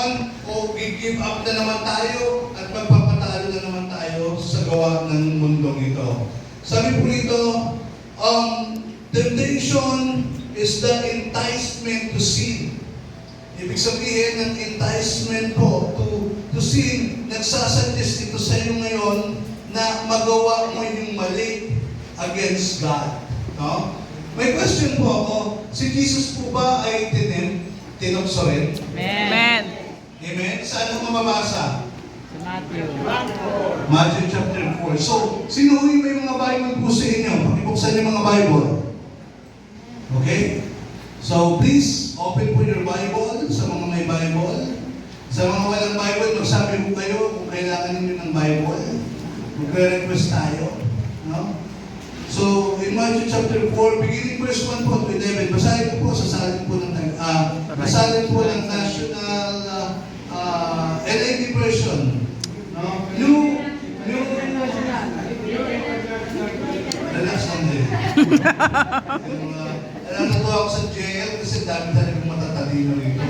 naman o give up na naman tayo at magpapatalo na naman tayo sa gawa ng mundong ito. Sabi po rito, temptation is the enticement to sin. Ibig sabihin ng enticement po to sin, nagsasuggest ito sa iyo ngayon na magawa mo yung mali against God. No? May question po ako, si Jesus po ba ay tinokso rin? Amen. Amen? Saan mo mababasa? Sa Matthew. Matthew chapter 4. So, sino yung may mga Bible po sa inyo? Pakibuksan yung mga Bible. Okay? So, please, open po your Bible sa mga may Bible. Sa mga walang Bible, magsabi po kayo kung kailangan ninyo ng Bible. Magre-request tayo. No? So, in Matthew chapter 4, beginning verse 1 po to 11, basahin po sasalin po ng National NIV version. No? Relax lang din. Natutuwa ako sa jail kasi dami talagang matatalino rito.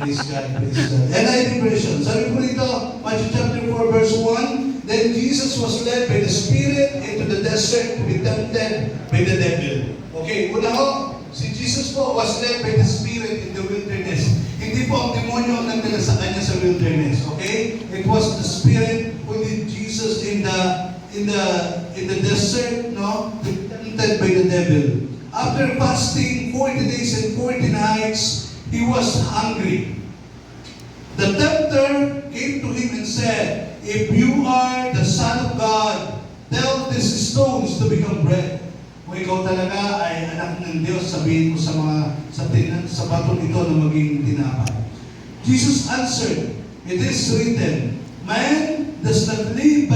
Praise God, praise God. NIV version. Sabi po rito, Matthew chapter 4 verse 1, Then Jesus was led by the Spirit into the desert to be tempted by the devil. Okay, una ho, si Jesus po was led by the Spirit in the wilderness. Hindi po ang demonyo ang nagdala sa kanya sa wilderness. Okay? It was the Spirit who led Jesus in the desert, no, to be tempted by the devil. After fasting 40 days and 40 nights, he was hungry. The tempter came to him and said, If you are the Son of God, tell these stones to become bread. Kung ikaw talaga ay anak ng Diyos, sabihin mo sa batong ito na maging tinapay. Jesus answered, It is written, Man does not live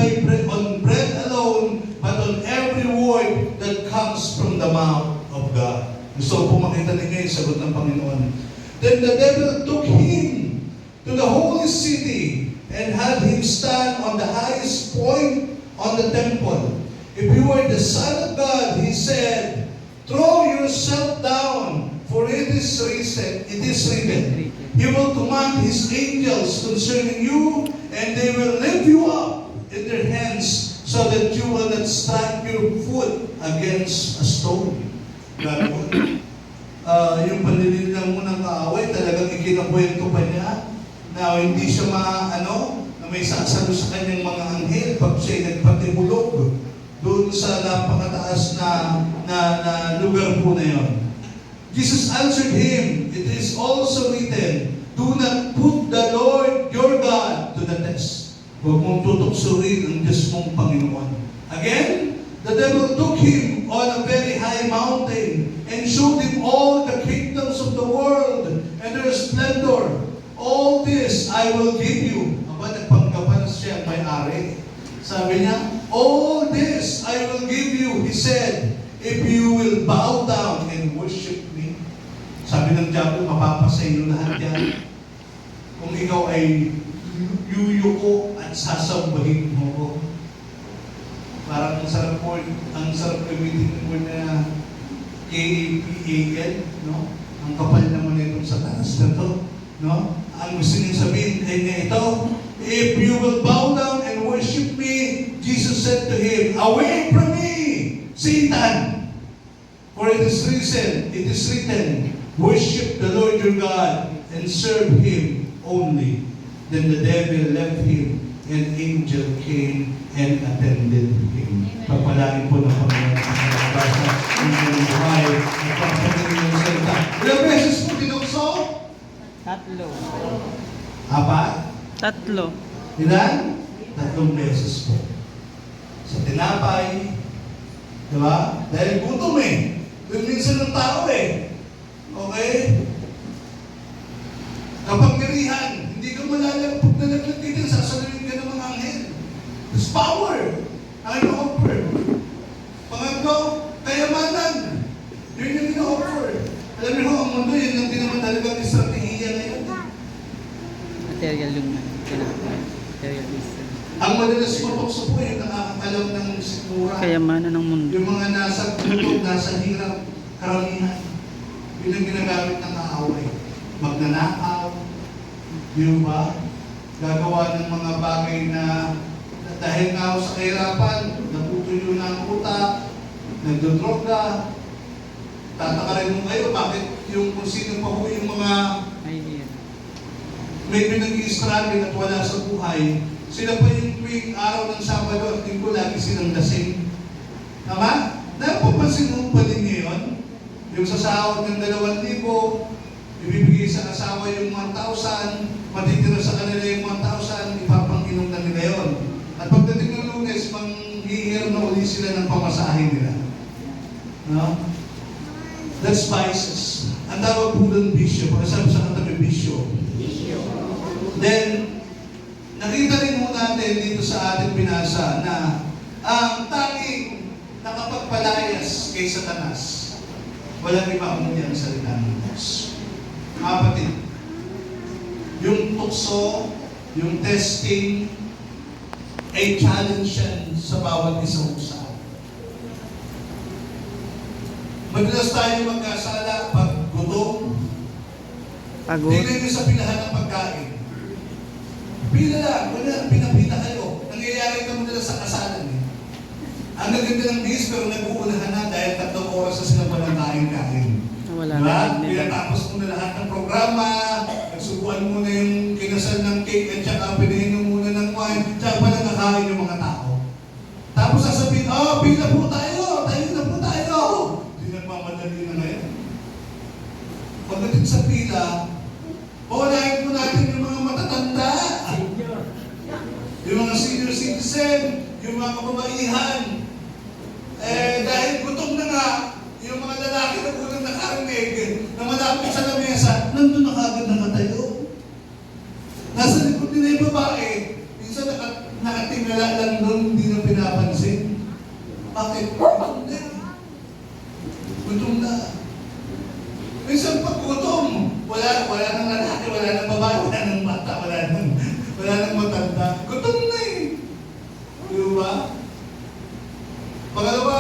on bread alone, but on every word that comes from the mouth of God. Gusto ko makita ninyo yung sagot ng Panginoon. Then the devil took him to the holy city and had him stand on the highest point on the temple. If you are the Son of God, he said, throw yourself down, for it is written, He will command His angels concerning you, and they will lift you up in their hands, so that you will not strike your foot against a stone. Grabe po. Yung panlililang mo ng kaaway, talagang ikinakwento pa niya na hindi siya na may sasalo sa kanyang mga anghel pag siya'y nagpatibulog doon sa napakataas na lugar po na yon. Jesus answered him, It is also written, Do not put the Lord your God to the test. Huwag mong tutuksurin ang Diyos mong Panginoon. Again, the devil took him on a very high mountain and showed him all the kingdoms of the world and their splendor. All this I will give you. Aba, nagpanggapan siya may-ari. Sabi niya, all this I will give you, he said, if you will bow down and worship me. Sabi ng diablo, mapapasay nyo lahat yan. Kung ikaw ay yuyuko at sasambahin mo ko. Parang ang sarap gamitin mo na K-A-P-A-L, no? Ang kapal naman itong sa taas na to, no? Ang gusto niya sabihin ay niya ito, if you will bow down and worship me, Jesus said to him, away from me, Satan! For it is written, worship the Lord your God and serve Him only. Then the devil left him, and angel came and attended him. Pagpalain po ng Panginoon ang nagbasa ng inyong buhay at pagpapagaling ng salita. Ilang beses po tinukso? 3. Apat? 3. Ilan? 3 beses po. Sa tinapay, di ba? Dahil gutom Yung minsan ng tao Okay? Kapangyarihan, hindi ka malalagpag na naglagitin, sasaluhin ka ng mga anghel. There's power. Ang ino-offer. Pangatlo, kayamanan. Yun yung ino-offer. Alam niyo ang mundo, yun ang din naman talagang estratehiya ngayon. Material yung materialism. Ang madalas matukso po yung nakakalaw ng sikmura. Kayamanan ng mundo. Yung mga nasa tulog, nasa hirap, karamihan. Yun ang ginagamit ng kaaway. Magnanakaw, Di ba? Gagawa ng mga bagay na dahil nga ako sa kahirapan, naputuyo na ang utak, nagdodroga. Tataka rin mo kayo, bakit yung kung sino pa ho yung mga Ay, may pinag-i-struggle at wala sa buhay, sila pa yung tuwing araw ng Sabado at Linggo, lagi silang lasing. Tama? Napapansin mo pa din ngayon? Yung sa sahod ng 2,000, ibibigay sa asawa yung 1,000, matitira sa kanila yung 1,000, ipapang-inom na nila yun. At pagdating ng Lunes, manghihir na uli sila ng pamasahe nila. No? That's vices. Ang tawag po doon bisyo. Pagkasabi sa katabi, bisyo. Then, nakita rin mo natin dito sa ating binasa na ang tanging nakapagpalayas kay Satanas, walang iba kundi ang salita ng Diyos. Mga kapatid, yung tukso, yung testing, ay challenge yan sa bawat isang usapan. Madalas tayo magkasala pag gutom. pagod. Tingnan nyo sa pilahan ng pagkain. Pila lang, wala, pinapila kayo. Nangyayari ka madalas sa kasalan. Ang gaganda ng bis, pero nag-uunahan na dahil 3 oras na sila walang kain-kain. Wala Diba? na nila. Pinatapos mo na lahat ng programa, nagsubuan mo na yung kinasal ng cake at saka pinahin mo muna ng wine, saka pala nakain yung mga tao. Tapos sasabihin, pila po tayo, tayo na po tayo. Hindi nagmamadali na ngayon. Pagdating sa pila, paunahin po natin yung mga matatanda. Yung mga senior citizen, yung mga kababaihan. Dahil gutom na nga, yung mga lalaki na unang nakarinig, na malapit sa lamesa, nandun na kagad nakatayo. Nasa likod nila yung babae, minsan nakatingala lang doon, hindi na pinapansin. Bakit? Gutom na. Gutom na. Minsan pag gutom, wala nang lalaki, wala nang babae, wala nang bata, wala nang matanda. Gutom na eh. Diba? Pangalawa,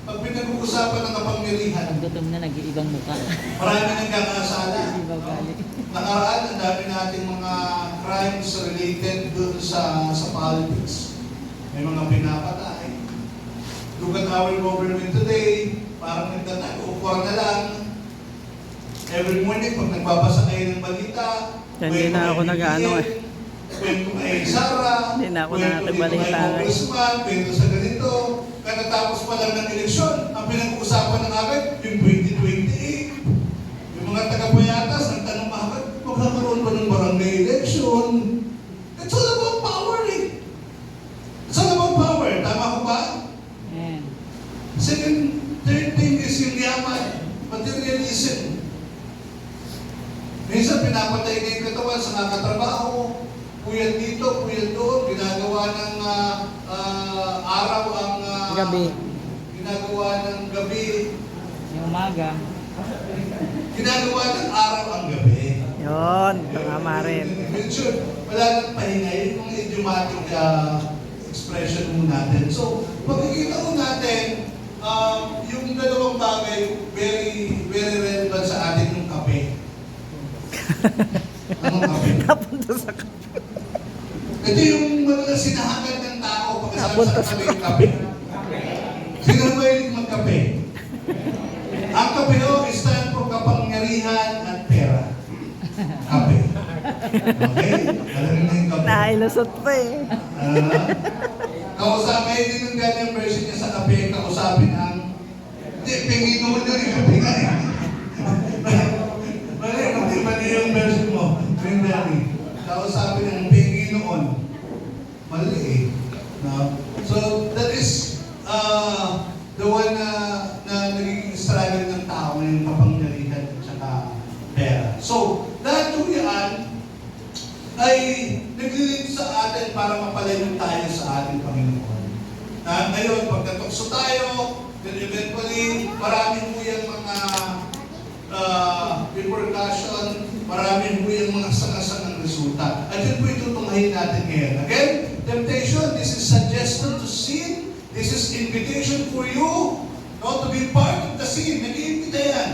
pag pinag-uusapan ng kapangyarihan, Pag gutom na, nag-iibang mukha. marami nang kakasala. Iba gali. Nakaraan, ang dami nating mga crimes related dun sa politics. May mga pinapatay. Look at our government today, parang nagtatago-ukwa na lang. Every morning, pag nagbabasa kayo ng balita, Hindi na ako nag-ano eh. kwento kay Sara, Hindi na ako kwento dito kay nakakagbalita. Congressman, kwento sa ganito. Katapos pa lang ng eleksyon, ang pinag-uusapan ng agad, yung 2028. Yung mga taga-payatas, ang tanong agad, magkakaroon ba ng barangay election? It's all about power eh. It's all about power. Tama ko ba? Ayan. Third thing is yung yaman, materialism. Minsan pinapatay na yung katawan sa nakatrabaho, puyat dito, puyat doon, ginagawa ng araw ang Gabi. ginagawa ng gabi, Yung umaga. ginagawa ng araw ang gabi. Yun, tama rin. Sure, wala nang pahinga, yun yung idiomatic expression mo natin. So, pagkikita mo natin, yung dalawang bagay, very, very relevant sa atin yung kape. Anong kape? Napunta sa Ito yung madalas sinahagan ng tao pagkasabi Napunta sa kape yung kape. Sino ba yung magkape? Ang kape o stand for kapangyarihan at pera. Kape. Okay? Alam mo na yung kape. Nailusot pa eh. Kausapin din yung ganyang version niya sa kape, kausapin ang hindi, pingin mo na rin kape nga eh. Mali yung version mo. Yung dami. Kausapin ang pingin noon. Mali eh. No? So, that is the one na nagiging struggle ng tao ng kapangyarihan at saka pera. So, lahat yung yan ay naglilid sa atin para mapalayo tayo sa ating Panginoon. Ngayon, pagkatukso tayo, then eventually, marami mo yung mga repercussion, marami mo yung mga sangasangang resulta. At yun po itutunghayin natin ngayon. Again, temptation, this is suggestion to sin. This is invitation for you not to be part of the sin. Nag-iimbita yan.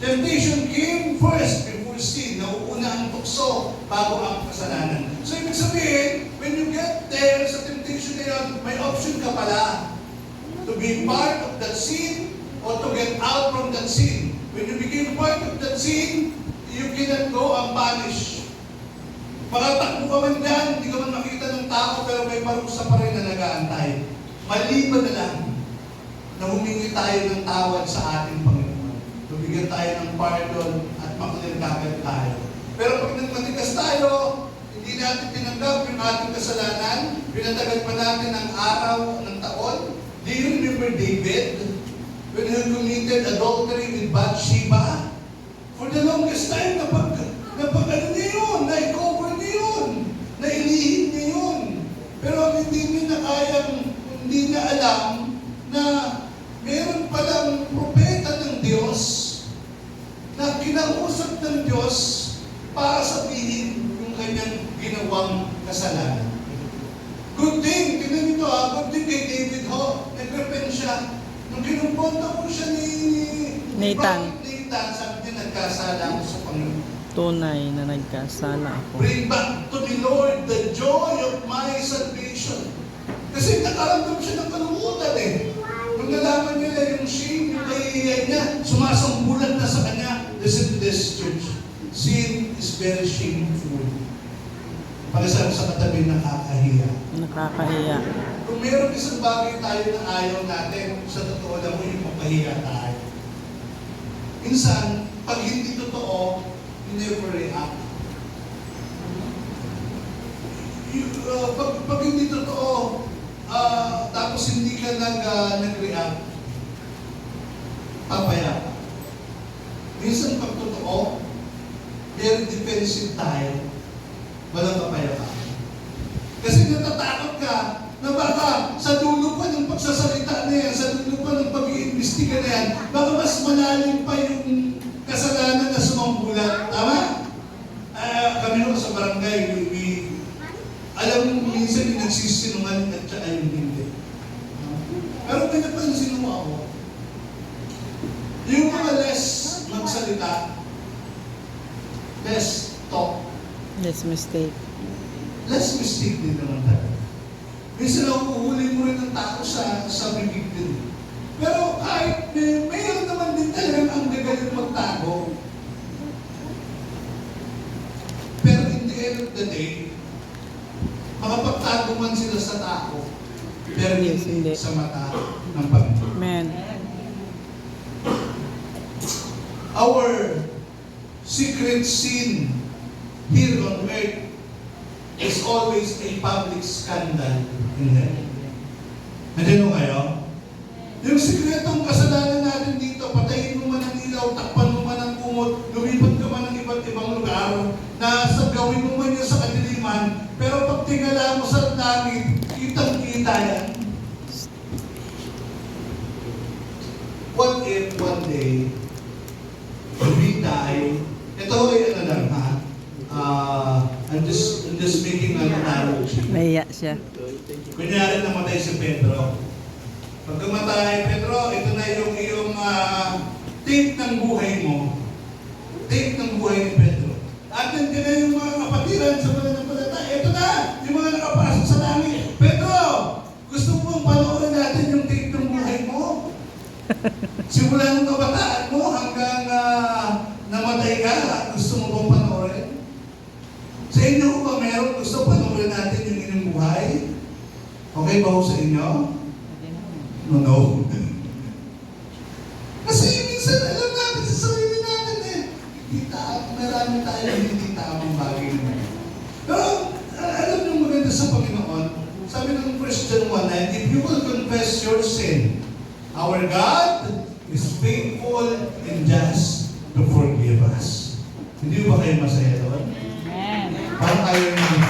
Temptation came first before sin. Nauuna ang tukso. bago ang kasalanan. So, ibig sabihin, when you get there sa temptation na yun, may option ka pala to be part of that sin or to get out from that sin. When you became part of that sin, you cannot go unpunished. Makatakbo ka man dyan, hindi ka man makita ng tao, pero may parusa pa rin na nag-aantay. Maliban na lang na humingi tayo ng tawad sa ating Panginoon. Bigyan tayo ng pardon at makuliligagad tayo. Pero pag nagmatigas tayo, hindi natin tinanggap yung ating kasalanan, pinatagal pa natin ang araw ng taon. Do you remember David? When he committed adultery with Bathsheba? For the longest time, napag-ano niya yun, na-cover niya yun, nailihim niya yun. Pero hindi niya hindi niya alam na meron palang propeta ng Diyos na kinausap ng Diyos para sabihin yung kanyang ginawang kasalanan. Good thing, tingnan nito good thing kay David nag-repent siya. Nung kinumpronta ko siya ni Nathan. Nathan, sabi niya, nagkasala ako sa Panginoon. Tunay na nagkasala ako. Bring back to the Lord the joy of my salvation. Kasi nakaramdam siya ng kalungkutan Nung nalaman niya yung shame, yung kahihiyan niya, sumasangbulan na sa kanya. Listen to this, church. Sin is very shameful. Pag-isang sa katabi, nakakahiya. Nakakahiya. Kung meron isang bagay tayo na ayaw natin, sa totoo lang mo yung mapahiya tayo. Minsan, pag hindi totoo, you never react. Pag hindi totoo, tapos hindi ka nag-react, papaya ka. Minsan pag totoo, very defensive tayo, walang papaya ka. Kasi natatakot ka na baka sa dulo pa ng pagsasalita na yan, sa dulo pa ng pag-iimbestiga na yan, baka mas malalim pa yung kasalanan na sumambulan. Tama? Kami naman sa barangay, alam mo, minsan yung nagsisinungaling at saka yung hindi. Pero may napansin mo ako, yung mga less magsalita, less talk, Less mistake. less mistake din naman tayo. Minsan nakuhuli mo rin ng tao sa bibig din. Pero kahit mayroon naman din talagang ang gagaling magtago. Pero in the end of the day, makapagtago man sila sa tao, pero Yes, hindi hindi. sa mata ng Panginoon. Amen. Our secret sin here on earth is always a public scandal in heaven. Nandiyan mo kayo? Yung sikretong kasalanan natin dito, patayin mo man ang ilaw, takpan mo man ang kumot, lumipat ka man ng iba't ibang lugar, na gawin mo man yun sa kadiliman, pero pag tingala mo sa langit, kitang-kita yan. What if one day, we die, ito ay ano lang ha, I'm just making an analogy. Nahiya siya. Kunyari namatay si Pedro. Pagkamatay, Pedro, ito na yung iyong tape ng buhay mo. Tape ng buhay ni Pedro. At nandiyan na yung mga kapatiran sa pananampalataya. Ito na, yung mga nakapasok sa langit. Pedro, gusto mo bang panoorin natin yung tape ng buhay mo? Simula ng kabataan mo hanggang namatay ka, gusto mo bang panoorin? Sa inyo ba meron gusto panoorin natin yung inyong buhay? Okay ba ho sa inyo? No. Kasi minsan alam natin sa sarili natin marami tayo hindi tamang bagay na. Pero alam niyo maganda sa Panginoon, sabi ng Christian 1:9, if you will confess your sin, our God is faithful and just to forgive us. Hindi ba kayo masaya doon? Parang tayo yung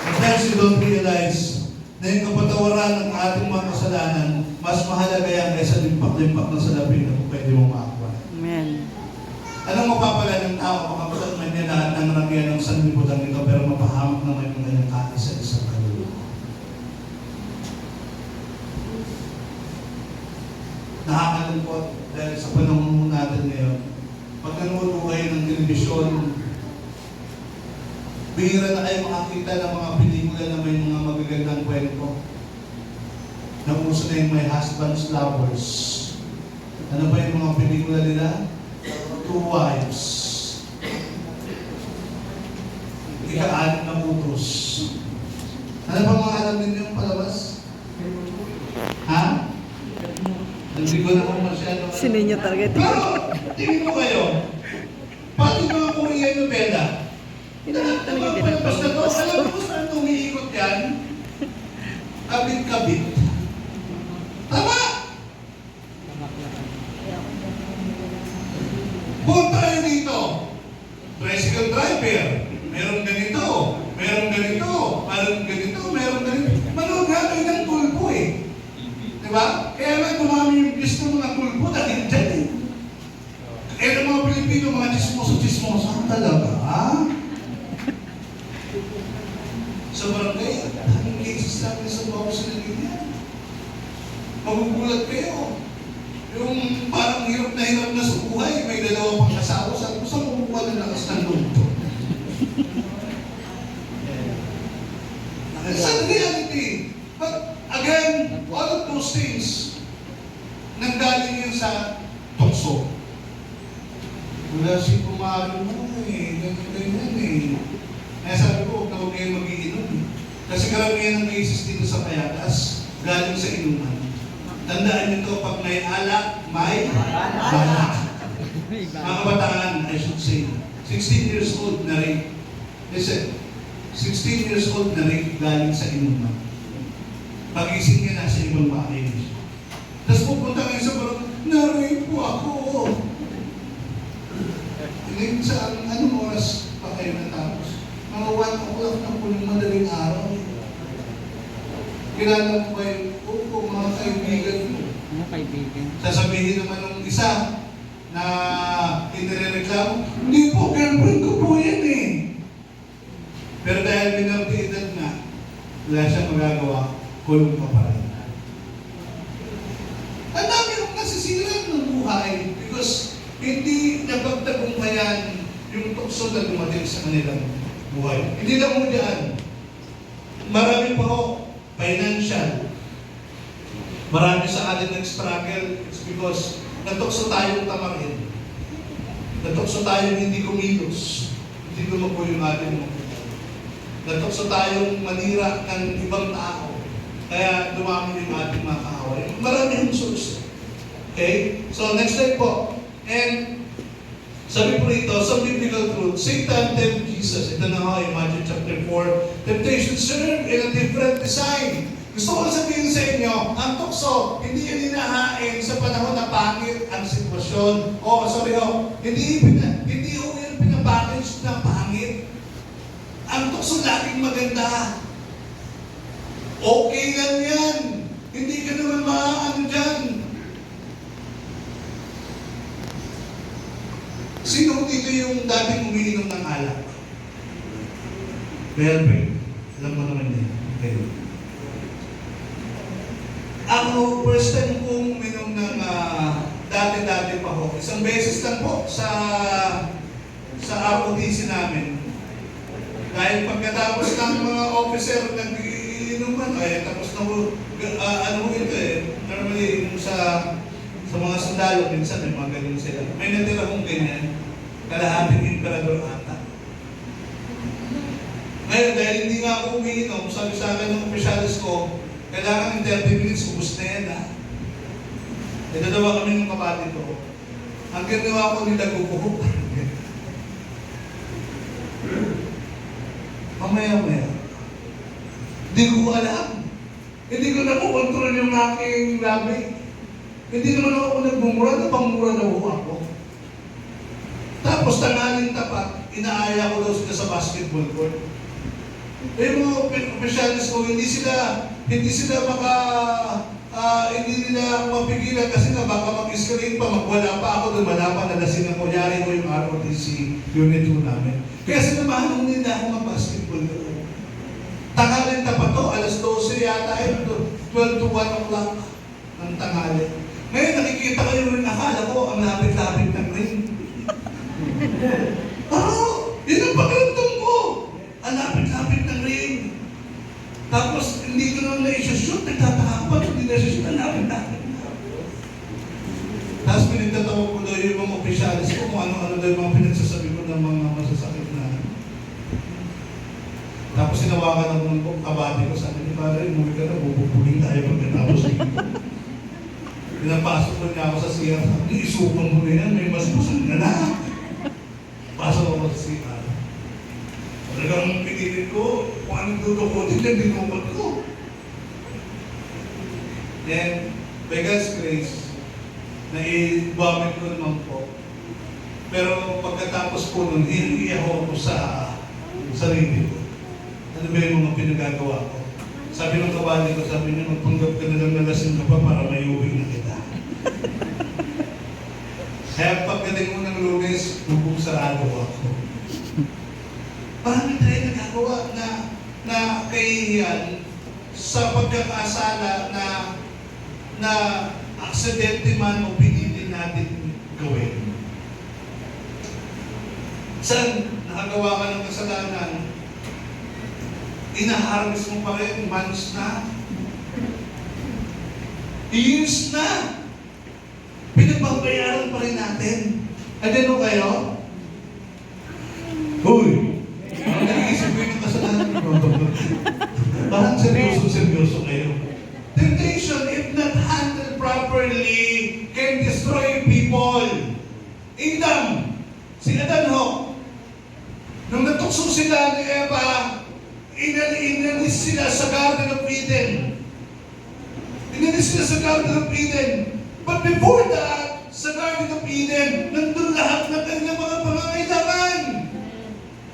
sometimes you don't realize na yung kapatawaran ng ating mga kasalanan, mas mahalaga yan kaysa limpak-limpak na salapi na kung pwede mong makakuha. Amen. Anong mapapala ng tao, makapasal man niya lahat ng rangyan ng sanlibutan nito, pero mapahamak naman yung kanyang kaisa-isang kaluluwa. Nakakalungkot dahil sa panahon natin ngayon, pag nanonood kayo ng telebisyon, Bihira na kayo makakita ng mga pelikula na may mga magagandang kwento. Nauso na yung My Husband's Lovers. Ano ba yung mga pelikula nila? Two Wives. Ika-anim na utos. Ano ba mga alam ninyo yung palabas? Ha? Hindi ko naman masyado. Sino niyo talaga ito? Pero, tingin mo kayo, pati mga Korean novela, Talaga din ang palabas na to, pagbukas alam to. mo saan umiikot yan? Kabit-kabit. Tama! Punta kayo dito. Tricycle driver. Meron ganito. Meron ganito. Meron ganito. Meron ganito. Manood nga kayo ng tulpo eh. Diba? Kaya nga dumami yung views ng mga tulpo dahil dyan eh. Kaya ng mga Pilipino, mga chismoso-chismoso. Ang talaga, ha? Sa barangay, ang cases namin sa bawang sinaginyan. Magugulat kayo. Yung parang hirap na sa buhay, may dalawa pang asawa, sabi ko, saan makukuha ng lakas ng loob to? Sa reality. But again, all of those things, nanggaling yun sa tukso. Wala si kumari mo eh, ganyan eh. Kaya sabi ko, huwag kayo mag-iinom eh. Kasi karamihan ng cases dito sa Payatas, galing sa inuman. Tandaan nyo to, pag may alak, may balak. Mga kabataan, I should say, 16 years old na rin. Listen, 16 years old na rin galing sa inuman. Pag-ising niya nasa ibang bahay. Tapos pupunta kayo sa barang, na-rape po ako. Hindi sa anong oras pa kayo natapos? Mga 1 o'clock na po ng madaling araw. Kilala mo ba yung mga kaibigan mo? Mga kaibigan. Sasabihin naman ng isa na inireklamo, hindi po, girlfriend ko po yan eh. Pero dahil minartiidad nga, wala siyang magagawa, kulong pa pa rin. Ang dami nung nasisira ng buhay because hindi napagtagumpayan yung tukso na dumating sa kanilang buhay. Hindi lang mo dyan. Marami pa ho, financial. Marami sa atin nag-struggle. It's because natukso tayong tamarin. Natukso tayong hindi kumilos. Hindi lumago yung ating mga. Natukso tayong manira ng ibang tao. Kaya dumami yung ating mga kaaway. Marami yung solusyon. Okay? So next slide po. And sabi po rito, some biblical truth. Satan tempted Jesus. Ito na ho, in Matthew chapter 4. Temptation served in a different design. Gusto ko sabihin sa inyo, ang tukso, hindi yan hinahain sa panahon na pangit ang sitwasyon. Hindi ho yan pinapackage na pangit. Ang tukso laging maganda. Okay lang yan. Hindi ka naman maaano dyan. Sino dito yung dating umiinom ng alak? Well, alam mo naman yan. Okay. Ako, first time kong uminom ng dati-dati pa ho. Isang beses lang po sa ROTC namin. Dahil pagkatapos ng mga officer nag-iinuman, tapos na ito eh. Normally, yung sa mga sundalo, minsan may mga ganyan sila. May natira kong ganyan, kalahating emperador ata. Ngayon, dahil hindi nga ako umiinom, sabi sa akin ng opisyalis ko, kailangan ng 30 minutes, ubus na yan ha. Dalawa kami ng kapatid ko. Ang ginawa ko nila guguhok. Mamaya-maya. Hindi ko alam. Hindi ko nakukontrol yung aking labi. Hindi naman ako nagmumura, napangmura na ako. Tapos tanghaling tapat, inaaya ko daw sila sa basketball court. Eh mga officials ko, hindi nila mapigilan kasi nga baka mag-screen pa, magwala pa ako doon, wala pa nalasin na kunyari ko yung ROTC unit 2 namin. Kaya sinamahan nila ako mag-basketball doon. Tanghalin tapat to, alas 12 yata, 12 to 1 o'clock ng tanghali. Ngayon nakikita ko yung ring, akala ko ang lapit-lapit ng ring. Yun ang pakiramdam ko. Ang opisyalis ko kung ano-ano daw yung mga pinagsasabi ko ng mga masasakit na. Tapos sinawakan ako ng kabati ko, sabi ni Padre, umuwi ka na, bububuling tayo pagkatapos dito. Pinapasok ko niya ako sa CR, sabi, isupan mo na yan, may mas gusto na na. Pasok ako sa CR. Talagang pinilit ko, kung anong dudukotin na dinukot ko. Then, by God's grace, naibamit ko naman po. Pero pagkatapos po nun, iiyak ako sa sarili ko. Ano ba yung mga pinagagawa ko? Sabi ng kabali ko, sabi niya, magpanggap ka na lang na lasing ka pa para may uwi na kita. Kaya pagdating mo ng Lunes, bubog-sarado ako. Parang tayo nagagawa na kahihiyan sa pagkakasala na aksidente man o pinili natin gawin. Saan nakagawa ka ng kasalanan, inaharvest mo pa rin months na, years na, pinagbabayaran pa rin natin. Ano kayo? Huy! Nag-iisip ko yung kasalanan ko. Parang seryoso kayo. Temptation, if not handled properly, can destroy people. Adam, si Adan ho, nung natukso sila ni Eva, inalis sila sa Garden of Eden. Inalis sila sa Garden of Eden. But before that, sa Garden of Eden, nandun lahat ng kanilang mga pangangailangan.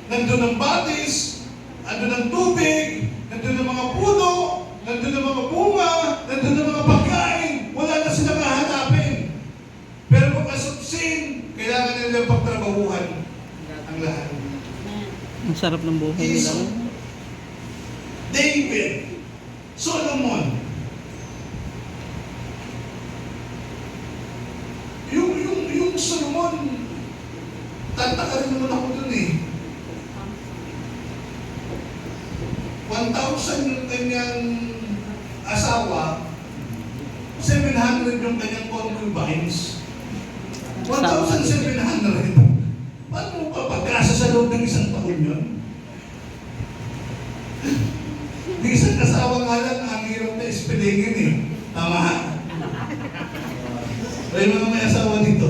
Nandun ang batis, nandun ang tubig, nandun ang mga puno, nandun ang mga bunga, nandun ang mga pagkain. Wala na silang hahanapin. Pero because of sin, kailangan nila pagtrabahuhan ang lahat. Ang sarap ng buhay nila. David, Solomon, yung Solomon, tataka rin naman ako dun eh. 1,000 yung kanyang asawa, 700 yung kanyang concubines. 1,700. Paano mo papagkasa sa loob ng isang taon yun? Di isang kasawa nga lang, ang hirap na ispilingin eh. Tama ha? May mga may asawa dito.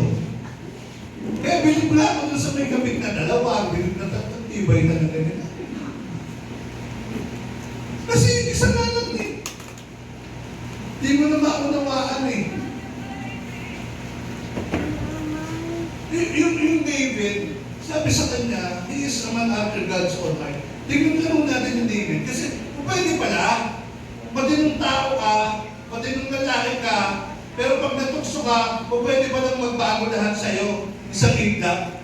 Kaya bilib lang ako dun sa may kapit na dalawa, bilib na tatang, ibay na lang nila. Kasi isa nga lang eh. Di mo na maunawaan eh. Yung David, sabi sa kanya, he is a man after God's own heart. Tingnan lang natin yung David. Kasi pwede pala, matinong tao ka, matinong lalaki ka, pero pag natukso ka, pwede palang magbago lahat sa'yo. Isang iglap.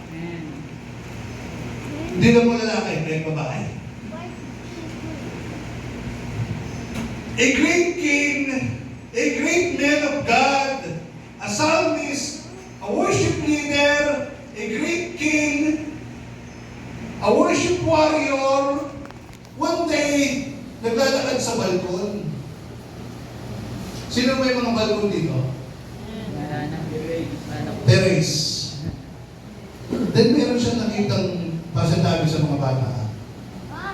Hindi lang mo lalaki, kaya babae. A great king, a great man of God, a psalmist, a worship leader, a great king, a worship warrior, one day, naglalakad sa balkon. Sino may mga balkon dito? Terrace. Then meron siya nakitang pasantabi sa mga bata.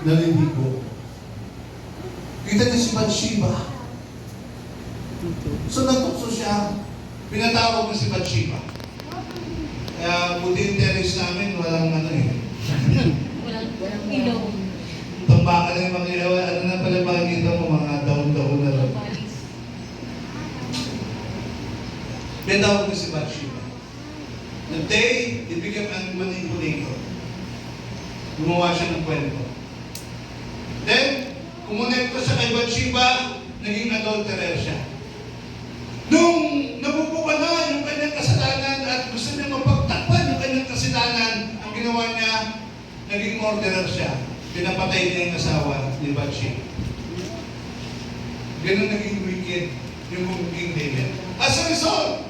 Naliligo. Kita niya si Bathsheba. So natukso siya. Pinatawag mo si Bathsheba. Kaya buti yung terrace namin, walang ano eh. Walang ilaw. Tambaka na yung mga ilaw. Ano na pala makikita mo, mga daon-daon na lang. Pinatawag mo si Bathsheba. The day, it became a manipulator. Gumawa siya ng kwento. Then, kumonekta siya kay Bathsheba, naging adulterer siya. Nung nabubuka na yung kanyang kasalanan at gusto niya mapagtakpan yung kanyang kasalanan, ang ginawa niya, naging murderer siya. Pinapatay niya yung asawa ni Bathsheba. Ganun naging wicked yung King David. As a result,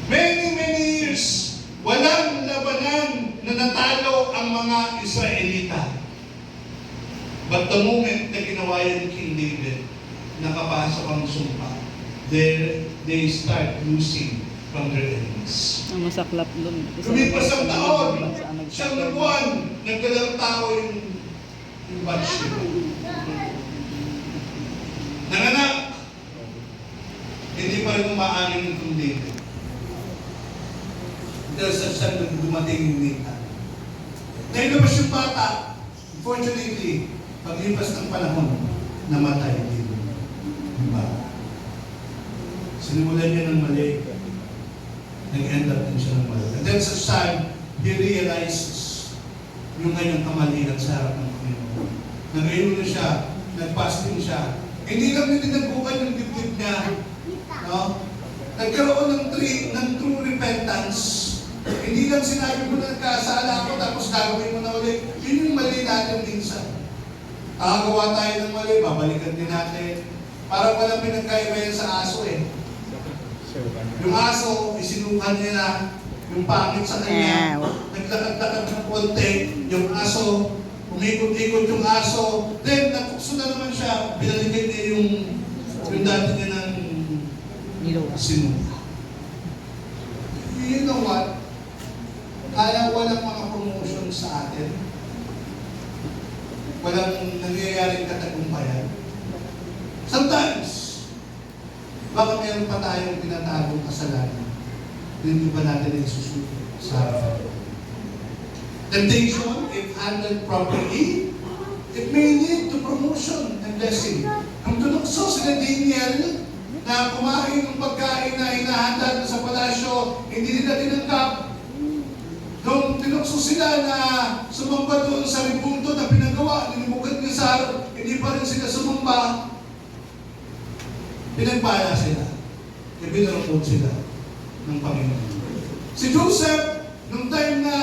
many years, walang labanan na natalo ang mga Israelita. But the moment na ginawa yan ni King David, nakapasok ang sumpa, they start losing from their enemies. Ang masaklap doon. Lumipas ang taon, Siyang siyang na buwan, nagdalang tao yung Bathsheba. Nanganak, hindi pa rin umaamin ng David. Dahil sa siyang dumating yung Nathan. Nailabas yung bata. Unfortunately, paglipas ng panahon, namatay din yung bata. Sinimulan niya ng mali. Nag-end up din siya ng mali. And then sa time, he realizes yung kanyang kamalian sa harap ng Panginoon. Nag-ayun na siya, nag-fasting siya. Hindi lang niya tinagbukan yung dibdib niya. No? Nagkaroon ng true repentance. Hindi lang sinabi mo na nagkasala ako tapos gagawin mo na ulit. Yun yung mali natin minsan. Gawa tayo ng mali, babalikan din natin. Parang walang pinagkaiba yan sa aso eh. Yung aso, isinukan niya na yung pangit sa kanya. Naglakad-lakad ng konti. Yung aso, umikot-ikot yung aso. Then, natukso na naman siya. Binalikan niya yung dati niya ng sinuka. You know what? Kaya walang mga promotion sa atin. Walang nangyayaring katagumpayan. Sometimes, baka meron pa tayong tinatagong kasalanan. Hindi ba natin isusunod sa harapan? Temptation, if handled properly, it may lead to promotion and blessing. Ang tunokso sila Daniel na kumain ng pagkain na hinahanda sa palasyo, hindi nila tinanggap. Nung tinukso sila na sumamba doon sa ribunto na pinagawa, nilimugan niya sa harap, hindi pa rin sila sumamba. Pinagpala sila. Ibinarapod sila ng Panginoon. Si Joseph, nung time na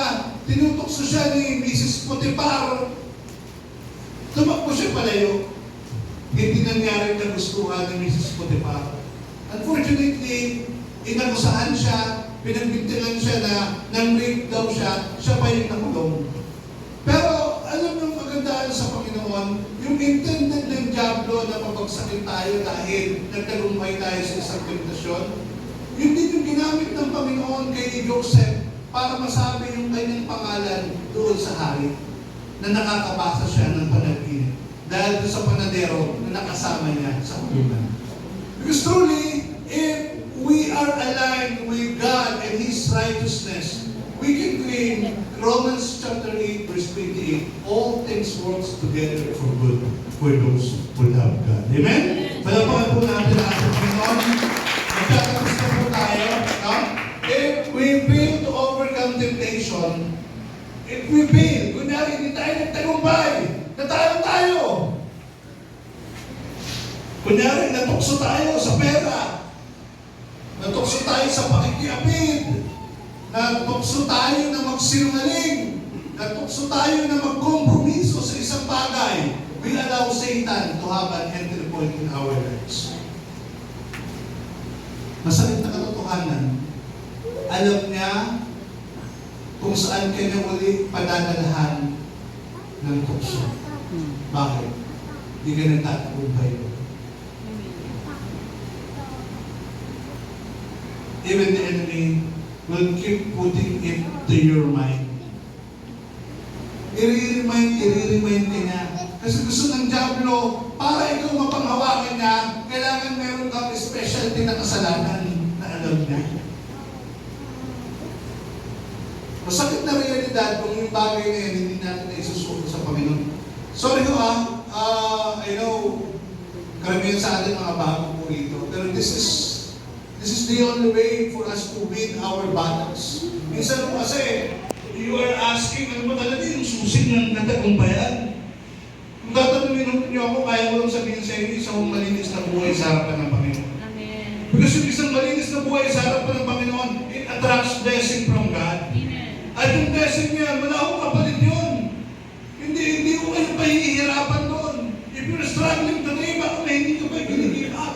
tinutokso siya ni Mrs. Potiphar, tumakbo siya palayo. Hindi nangyari na gustuhan ni Mrs. Potiphar. Unfortunately, inakusahan siya, pinagbintangan siya na nang-rape daw siya, siya pa yung nakulong. Pero alam mo yung magandaan sa Panginoon, yung intended ng Diablo na pabagsakin tayo dahil nagtagumpay tayo sa isang temptasyon, yun din yung ginamit ng Panginoon kay Joseph para masabi yung kanyang pangalan doon sa hari na nakakabasa siya ng panaginip dahil doon sa panadero na nakasama niya sa kulungan. Because truly, if we are aligned with God and His righteousness, we can claim Romans chapter 8 verse 28, all things work together for good for those who love God. Amen? Palapakan po natin ang ating Panginoon. Magkatapos na po tayo. No? If we fail to overcome temptation, if we fail, kunyari hindi tayo nagtagumpay, natalo tayo. Kunyari natukso tayo sa pera, natukso tayo sa pakikiapid, natukso tayo na magsinungaling, natukso tayo na magkompromiso sa isang bagay, we allow Satan to have an entry point in our lives. Masakit na katotohanan, alam niya kung saan kanya uli padadalahan ng tukso. Bakit? Hindi ka nagtatagumpay. Even the enemy will keep putting it to your mind. I-remind ka niya. Kasi gusto ng Diablo, para ikaw mapanghawakan niya, kailangan meron kang specialty na kasalanan na alam niya. Masakit na realidad kung yung bagay na yan, hindi natin na isusuko sa Panginoon. Sorry ko I know, karamihan sa atin mga bago po rito, pero this is the only way for us to win our battles. Minsan mo kasi, you are asking, ano ba talaga yung susig ng natagumpayan? Kung tatanungin niyo ako, kaya ko lang sabihin sa inyo, isang malinis na buhay sa harapan ng Panginoon. Amen. Because yung isang malinis na buhay sa harapan ng Panginoon, it attracts blessing from God. Amen. At yung blessing niya, wala akong kapalit yun. Hindi ko kayo pahihirapan doon. If you're struggling today, baka hindi ka pa ginigil up.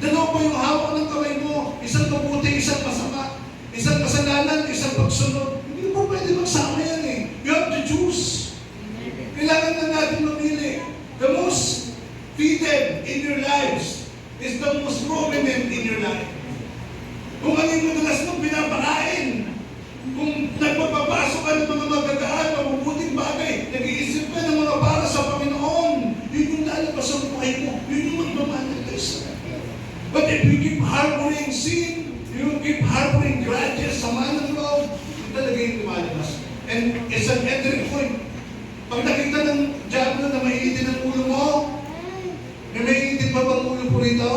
Dalawa pa yung hawak ng kamay mo, isang mabuti, isang masama, isang kasalanan, isang pagsunod. Hindi mo pwede magsama yan eh. You have to choose. Kailangan na natin mamili. The most fitted in your lives is the most prominent in your life. Kung ano yung madalas sama ng loob, talaga yung lumalabas. And it's an entry point. Pag nakita ng Diablo na mainitin ang ulo mo, may mainitin pa bang ulo po rito?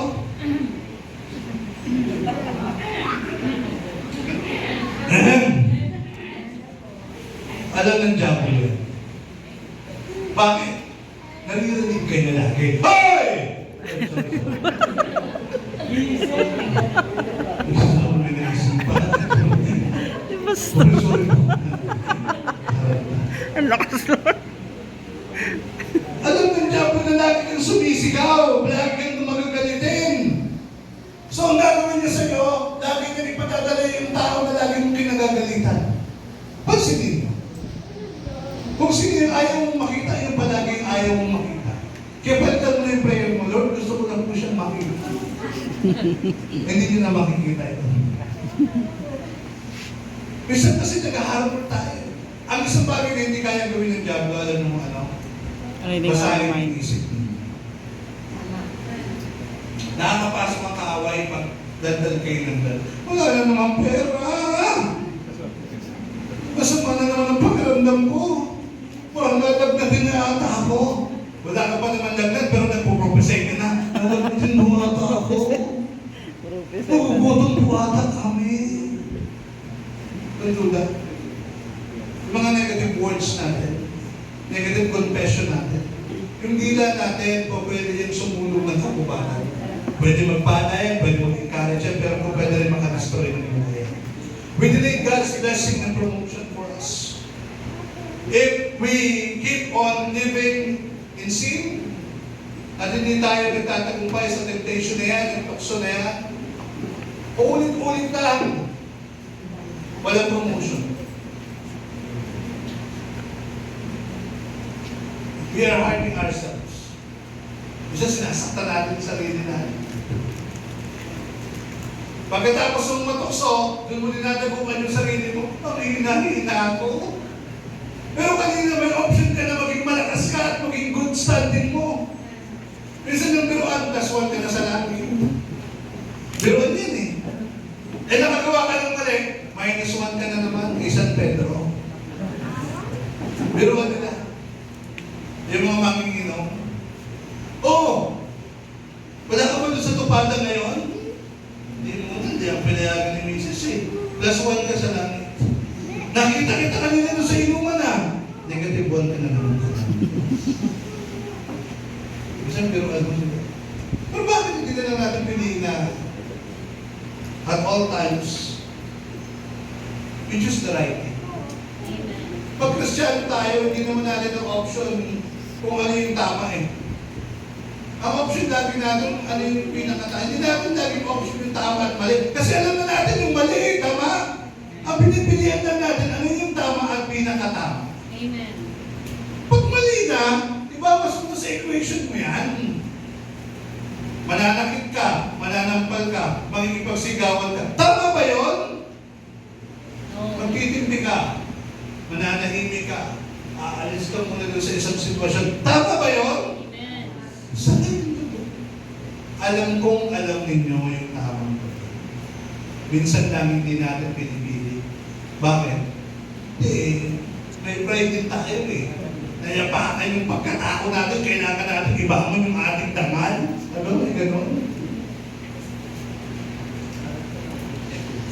Alam ng Diablo yan. Bakit? Naririnig kayo na lagi. Hoy! Basta. Ang lakas Lord. Alam ng Diablo na lagi kang sumisigaw, lagi kang magagalitin. So ang gagawin niya sa'yo, lagi niya ipadadala yung tao na lagi mong kinagagalitan. Pansinin mo. Kung sino yung ayaw mong makita, yung palagi yung ayaw mong makita. Kaya palitan mo na yung prayer mo, Lord, gusto ko lang po siyang makita. Hindi niyo na makikita ito. Minsan kasi nag-aharap tayo. Ang isang bagay na hindi kaya gawin ng Diablo, alam mo ano? Reading our Basahin mind. yung isip mo. Nakakapasok ang kaaway pag daldal kayo ng dal. Wala na naman pera. Masama na naman ang pakiramdam ko. Parang lalagnatin na ata ako. Wala ka pa naman lagnat pero nagpo-propesay ka na. Lalagnatin mo ata ako. Magugutong po ata kami. Ganun lang. Yung mga negative words natin, negative confession natin, yung dila natin, po pwede yan sumulong ng kapubanan. Pwede magpanay, pwede mag-encourage yan, pero po pwede rin makadestroy ng imuhay. We delay God's blessing and promotion for us. If we keep on living in sin, at hindi tayo nagtatagumpay sa temptation na yan, yung tukso na yan, uulit-ulit lang, walang promotion. We are harming ourselves. Bisa sinasaktan natin sa sarili natin. Pagkatapos ng matukso, doon mo dinadagukan yung sarili mo, hina ako. Pero kanina may option ka na maging malakas ka at maging good standing mo. Minsan yung biruan, +1 ka na sa langit. Biruan yan eh. Eh nakagawa ka ng mali, -1 ka na naman kay San Pedro. Biruan nila. Yung mga manginginom. Oo! Wala ka ba doon sa tupada ngayon? Hindi ang pinayagan ni Mrs. eh. +1 ka sa langit. Nakita kita kanina doon sa inuman ah. -1 ka na naman sa langit. Isang biruan mo sila. Pero bakit hindi na lang natin piliin na at all times we choose the right thing? Pag Kristiyano tayo, hindi naman natin ang option kung ano yung tama eh. Ang option lagi natin, ano yung pinakatama. Hindi natin lagi option yung tama at mali. Kasi alam na natin yung mali eh, tama? Ang pinipilihan lang natin, ano yung tama at pinakatama. Amen. Pag mali na, ibabas mo sa equation mo yan. Mananakit ka, mananampal ka, makikipagsigawan ka. Tama ba yun? Magtitimpi ka, mananahimik ka, aalis ka muna doon sa isang sitwasyon. Tama ba yun? Amen. Saan ito? Alam kong alam ninyo yung tamang pagkain. Minsan lang hindi natin pinipili. Bakit? May pride din tayo eh. Nayapakan yung pagkatao natin, kailangan natin ibangon yung ating dangal. Ano? May ganon.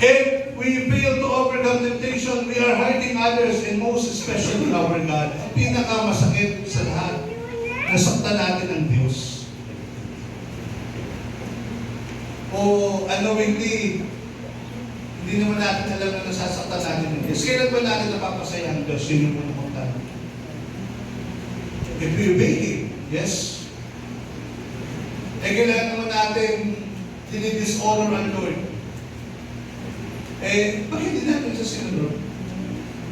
If we fail to overcome temptation, we are hurting others and most especially our God. Ang pinakamasakit sa lahat, nasaktan natin ang Diyos. O unknowingly, hindi naman natin alam na nasasaktan natin ang Diyos. Kailan ba natin napapasaya ang Diyos? Yun yung unang punta. If we obey Him, yes. Eh kailangan naman natin dinidishonor ang Lord. Eh, bakit hindi natin sa sinunod?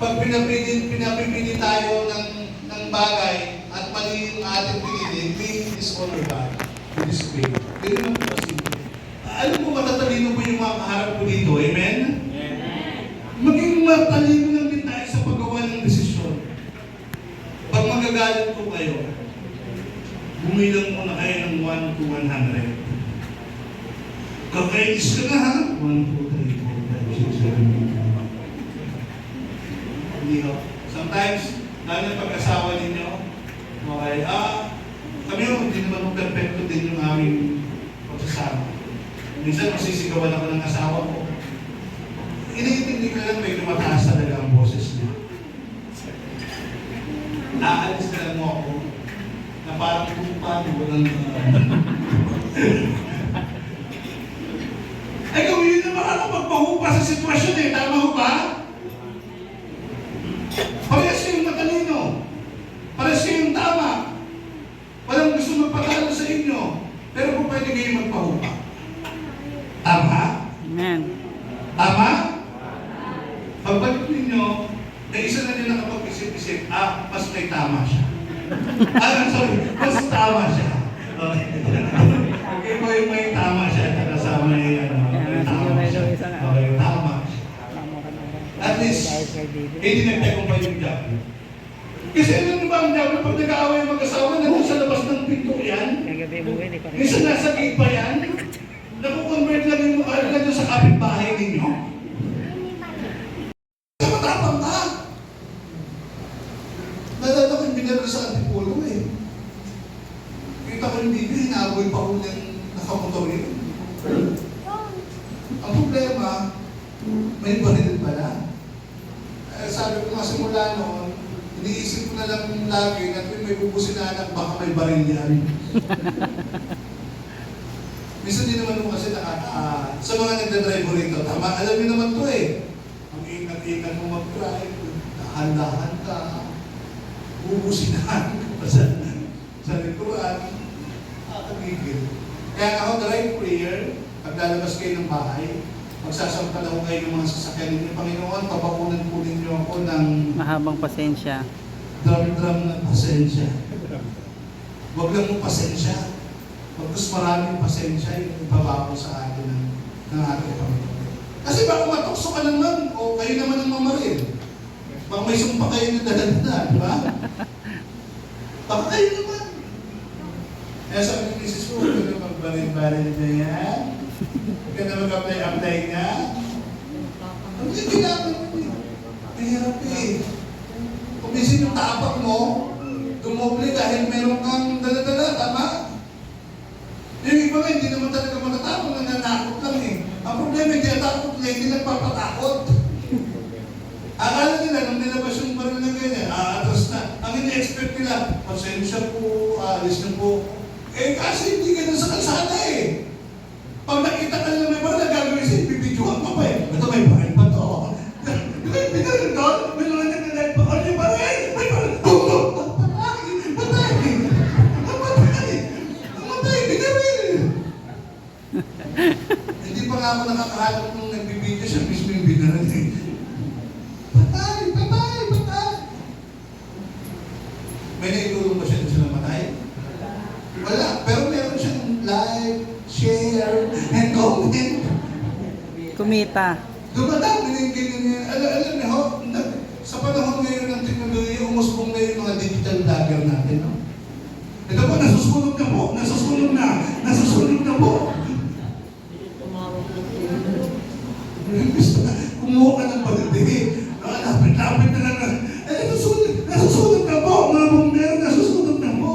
Pag pinapipili tayo ng bagay at mali yung ating pinili, we dishonor God. We disobey. Ganun lang po kasi. Alam mo, matatalino po yung mga kaharap po dito. Amen? Amen. Maging matalino lang din tayo sa paggawa ng desisyon. Pag magagalit po kayo, bumilang muna kayo ng 1 to 100. Kakainis ka na ha? 1, 2, 3, 4, 5, 6, 7, 8, 9. Hindi ho. Sometimes, lalo na pag-asawa ninyo, okay, kami ho, hindi naman ho perfecto din yung aming pagsasama. Minsan masisigawan ako ng asawa ko. Iniintindi ko lang may tumataas talaga ang boses niya. Aalis na lang mo ako na parang tutupan, walang ay gawin naman ako magpahupa sa sitwasyon eh. Tama ho ba? Parehas kayong matalino. Parehas kayong tama. Walang gusto magpatalo sa inyo. Pero kung pwede kayo magpahupa. Tama? Amen. Tama? Pagbalik ninyo, na isa na nila nakapag-isip-isip, mas may tama siya. Sorry, mas tama siya. Okay. Okay po yung may tama siya. Kasama yung tama siya. Okay, tama siya. At least, hindi nagtagumpay yung job. Kasi ano ba ang job? Pag nag-aaway yung mag-asawa, nandun sa labas ng pinto yan. Minsan nasa gate pa yan. Nakukonvert lang yung nandun sa kapitbahay ninyo. Matapang ka. Nalala ko yung binalo sa Antipolo eh. Kita ko yung video, hinaboy pa ko yung nakamotor yun. Ang problema, may baril pala. Sabi ko nga simula noon, iniisip ko na lang lagi na may bubusin na anak, baka may baril yan. Minsan din naman mo kasi sa mga nagdadrive mo rito, tama, alam niyo naman to eh. Ang ingat-ingat mo mag-drive, dahan-dahan ka, bubusinahan ka pa sa likuran, kakagigil. Kaya ako, the right prayer, pag lalabas kayo ng bahay, magsasampalaw kayo ng mga sasakyan ninyo. Panginoon, pabakunan po ninyo ako ng Mahabang pasensya. drum-drum ng pasensya. Huwag lang mong pasensya. Huwag mas maraming pasensya yung ipabako sa atin ng ating Panginoon. Kasi baka matukso ka naman, o kayo naman ang mamaril. Baka may sumpa kayo na dala-dala, di ba? Baka kayo naman. Kaya sabi ni Mrs. Wu, huwag na magbaril-baril na yan. Huwag ka na mag-apply-apply nga. Ang kailangan mo eh. Mahirap eh. Kung minsan yung tapak mo, dumoble dahil meron kang dala-dala, tama? Yung iba nga, hindi naman talaga matatakot, nananakot lang eh. Ang problema, hindi natakot lang, hindi nagpapatakot. Akala nila, nung nilabas yung baril na ganyan, atras na. Ang ini-expect nila, pasensya po, alis na po. Eh, kasi hindi ganun sa kalsada eh. Pag nakita ka nila may baril, gagawin siya, bibidyohan ka pa eh. Ito may baril pa to. Di ba yung binaril doon? May mga nagdadahil pa, may baril! May baril! Patay! Patay! Patay! Patay! Binaril! Hindi pa nga ako nakakahanap nung nagbibidyo siya, mismo yung binaril eh. Patay! Patay! Patay! May naitulong ba siya na sila matay? Wala. Pero meron siyang like, share, and comment. Kumita. Dumadami ganyan niya. Alam niyo, sa panahon ngayon ng teknolohiya, umusbong na yung mga digital vlogger natin. No? Ito po, nasusunog na po. Nasusunog na. Nasusunog na po. Kumuha ka ng pagdating. Lapit-lapit na lang. Nasusunog na po. Mga bumbero, nasusunog na po.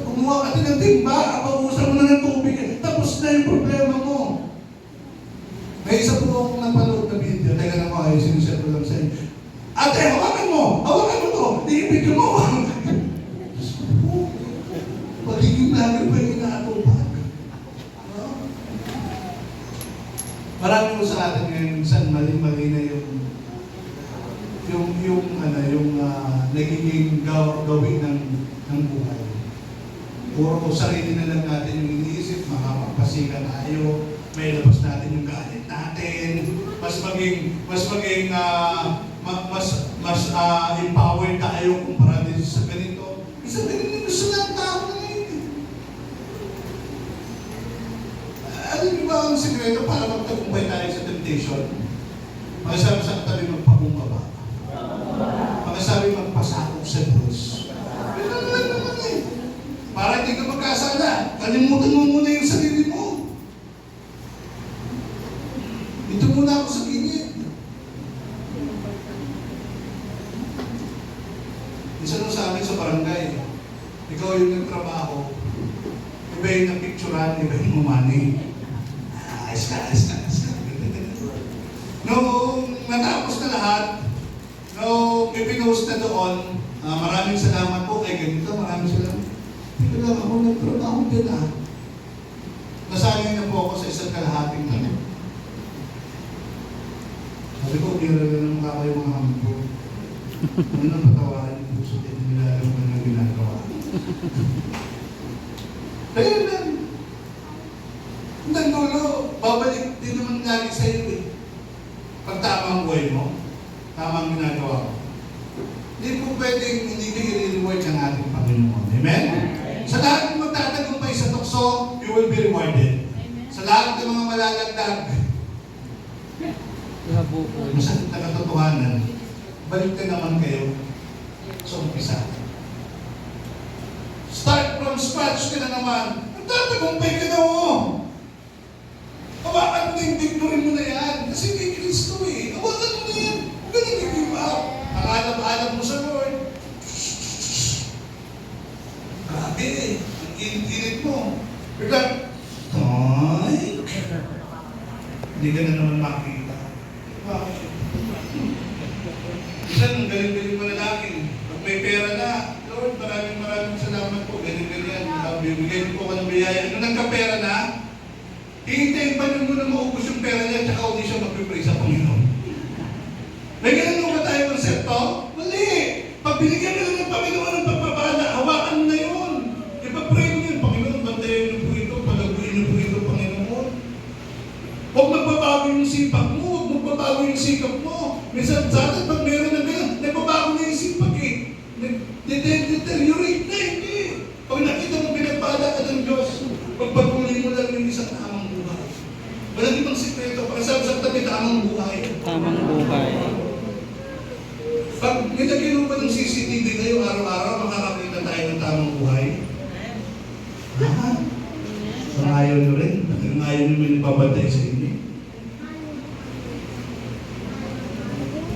Kumuha ka din ng timba. Pag-uusap mo na ng tubig. Tapos na yung problema mo. May isa po akong napanood na video. Teka lang ako, sinisend ko lang sa inyo. Ate, hawakan mo! Hawakan mo to! I-video mo! Pagiging namin ba yung inaatupag? Marami po sa atin ngayon, minsan mali-mali na yung nagiging gawin ng buhay. Puro sarili na lang natin yung iniisip, makapagpasika tayo, may labas natin yung galit natin, mas empowered tayo kumpara din sa ganito. Isa ganito yung gusto ng tao ngayon. Alam niyo ba ang sikreto para magtagumpay tayo sa temptation? Pagkasabi sa katabi magpakumbaba. Pagkasabi magpasakop sa Diyos. Pero naman eh. Para hindi ka magkasala, kalimutan mo muna yung sarili mo. Ito muna ako sa gilid. Minsan nung sa amin sa barangay, ikaw yung nagtrabaho, iba yung napicturan, iba yung umani. Ayos ka. Nung natapos na lahat, nung ipinost na doon, maraming salamat po kay ganito, maraming salamat. Hindi lang ako nagtrabaho din Nasanay na po ako sa isang kalahating ano. Sabi ko, bira na naman ako yung mga hamon ko. Ano nang patawaran yung puso din nila alam ko na ginagawa. Kaya lang. Hanggang dulo, babalik din naman lagi sa iyo eh. Pag tamang buhay mo, tamang ginagawa mo. Hindi po pwedeng hindi ka i-reward ng ating Panginoon. Amen? Sa lahat ng magtatagumpay sa tukso, you will be rewarded. Sa lahat ng mga malalagdag, masakit na katotohanan, balik na naman kayo sa umpisa. Start from scratch ka na naman. Magtatagumpay ka na mo. Hawakan mo na yung victory mo na yan. Kasi kay Kristo eh. Hawakan mo na yan. Huwag ka nag-give up. Ang alam-alam mo sa Lord. Grabe eh. Ang init-init mo. Bigla, ay, hindi ka na naman makikita. Bakit? Minsan, ang galing-galing mo lalaki. Pag may pera na, Lord, maraming salamat po. Ganyan-ganyan. Bibigyan po ka ng biyaya. Nung nagka-pera na, hihintayin pa nyo muna maubos yung pera niya at saka hindi siya mag-pray sa Panginoon. May ganun ba tayo konsepto? Mali! Pag binigyan ka lang ng Panginoon ng pagpapala, hawakan mo na yun. Ipag-pray mo yun, Panginoon, bantayan niyo po ito, palaguin niyo po ito, Panginoon. Huwag magbabago yung sipak mo, huwag magbabago yung sikap mo. Minsan sa atin, pag meron na ganyan, nagbabago na yung sipak eh. Deteriorate na, hindi. Pag nakita mo pinagpala ka ng Diyos, pagpatuloy mo lang yung isang tamang buhay. Walang ibang sikreto, para sa tabi tamang buhay. Tamang buhay. Pag nilagyan mo ba ng CCTV kayo araw-araw, makakakita tayo ng tamang buhay? Ang ayaw nyo rin. Ang ayaw nyo may nagpapantay sa inyo.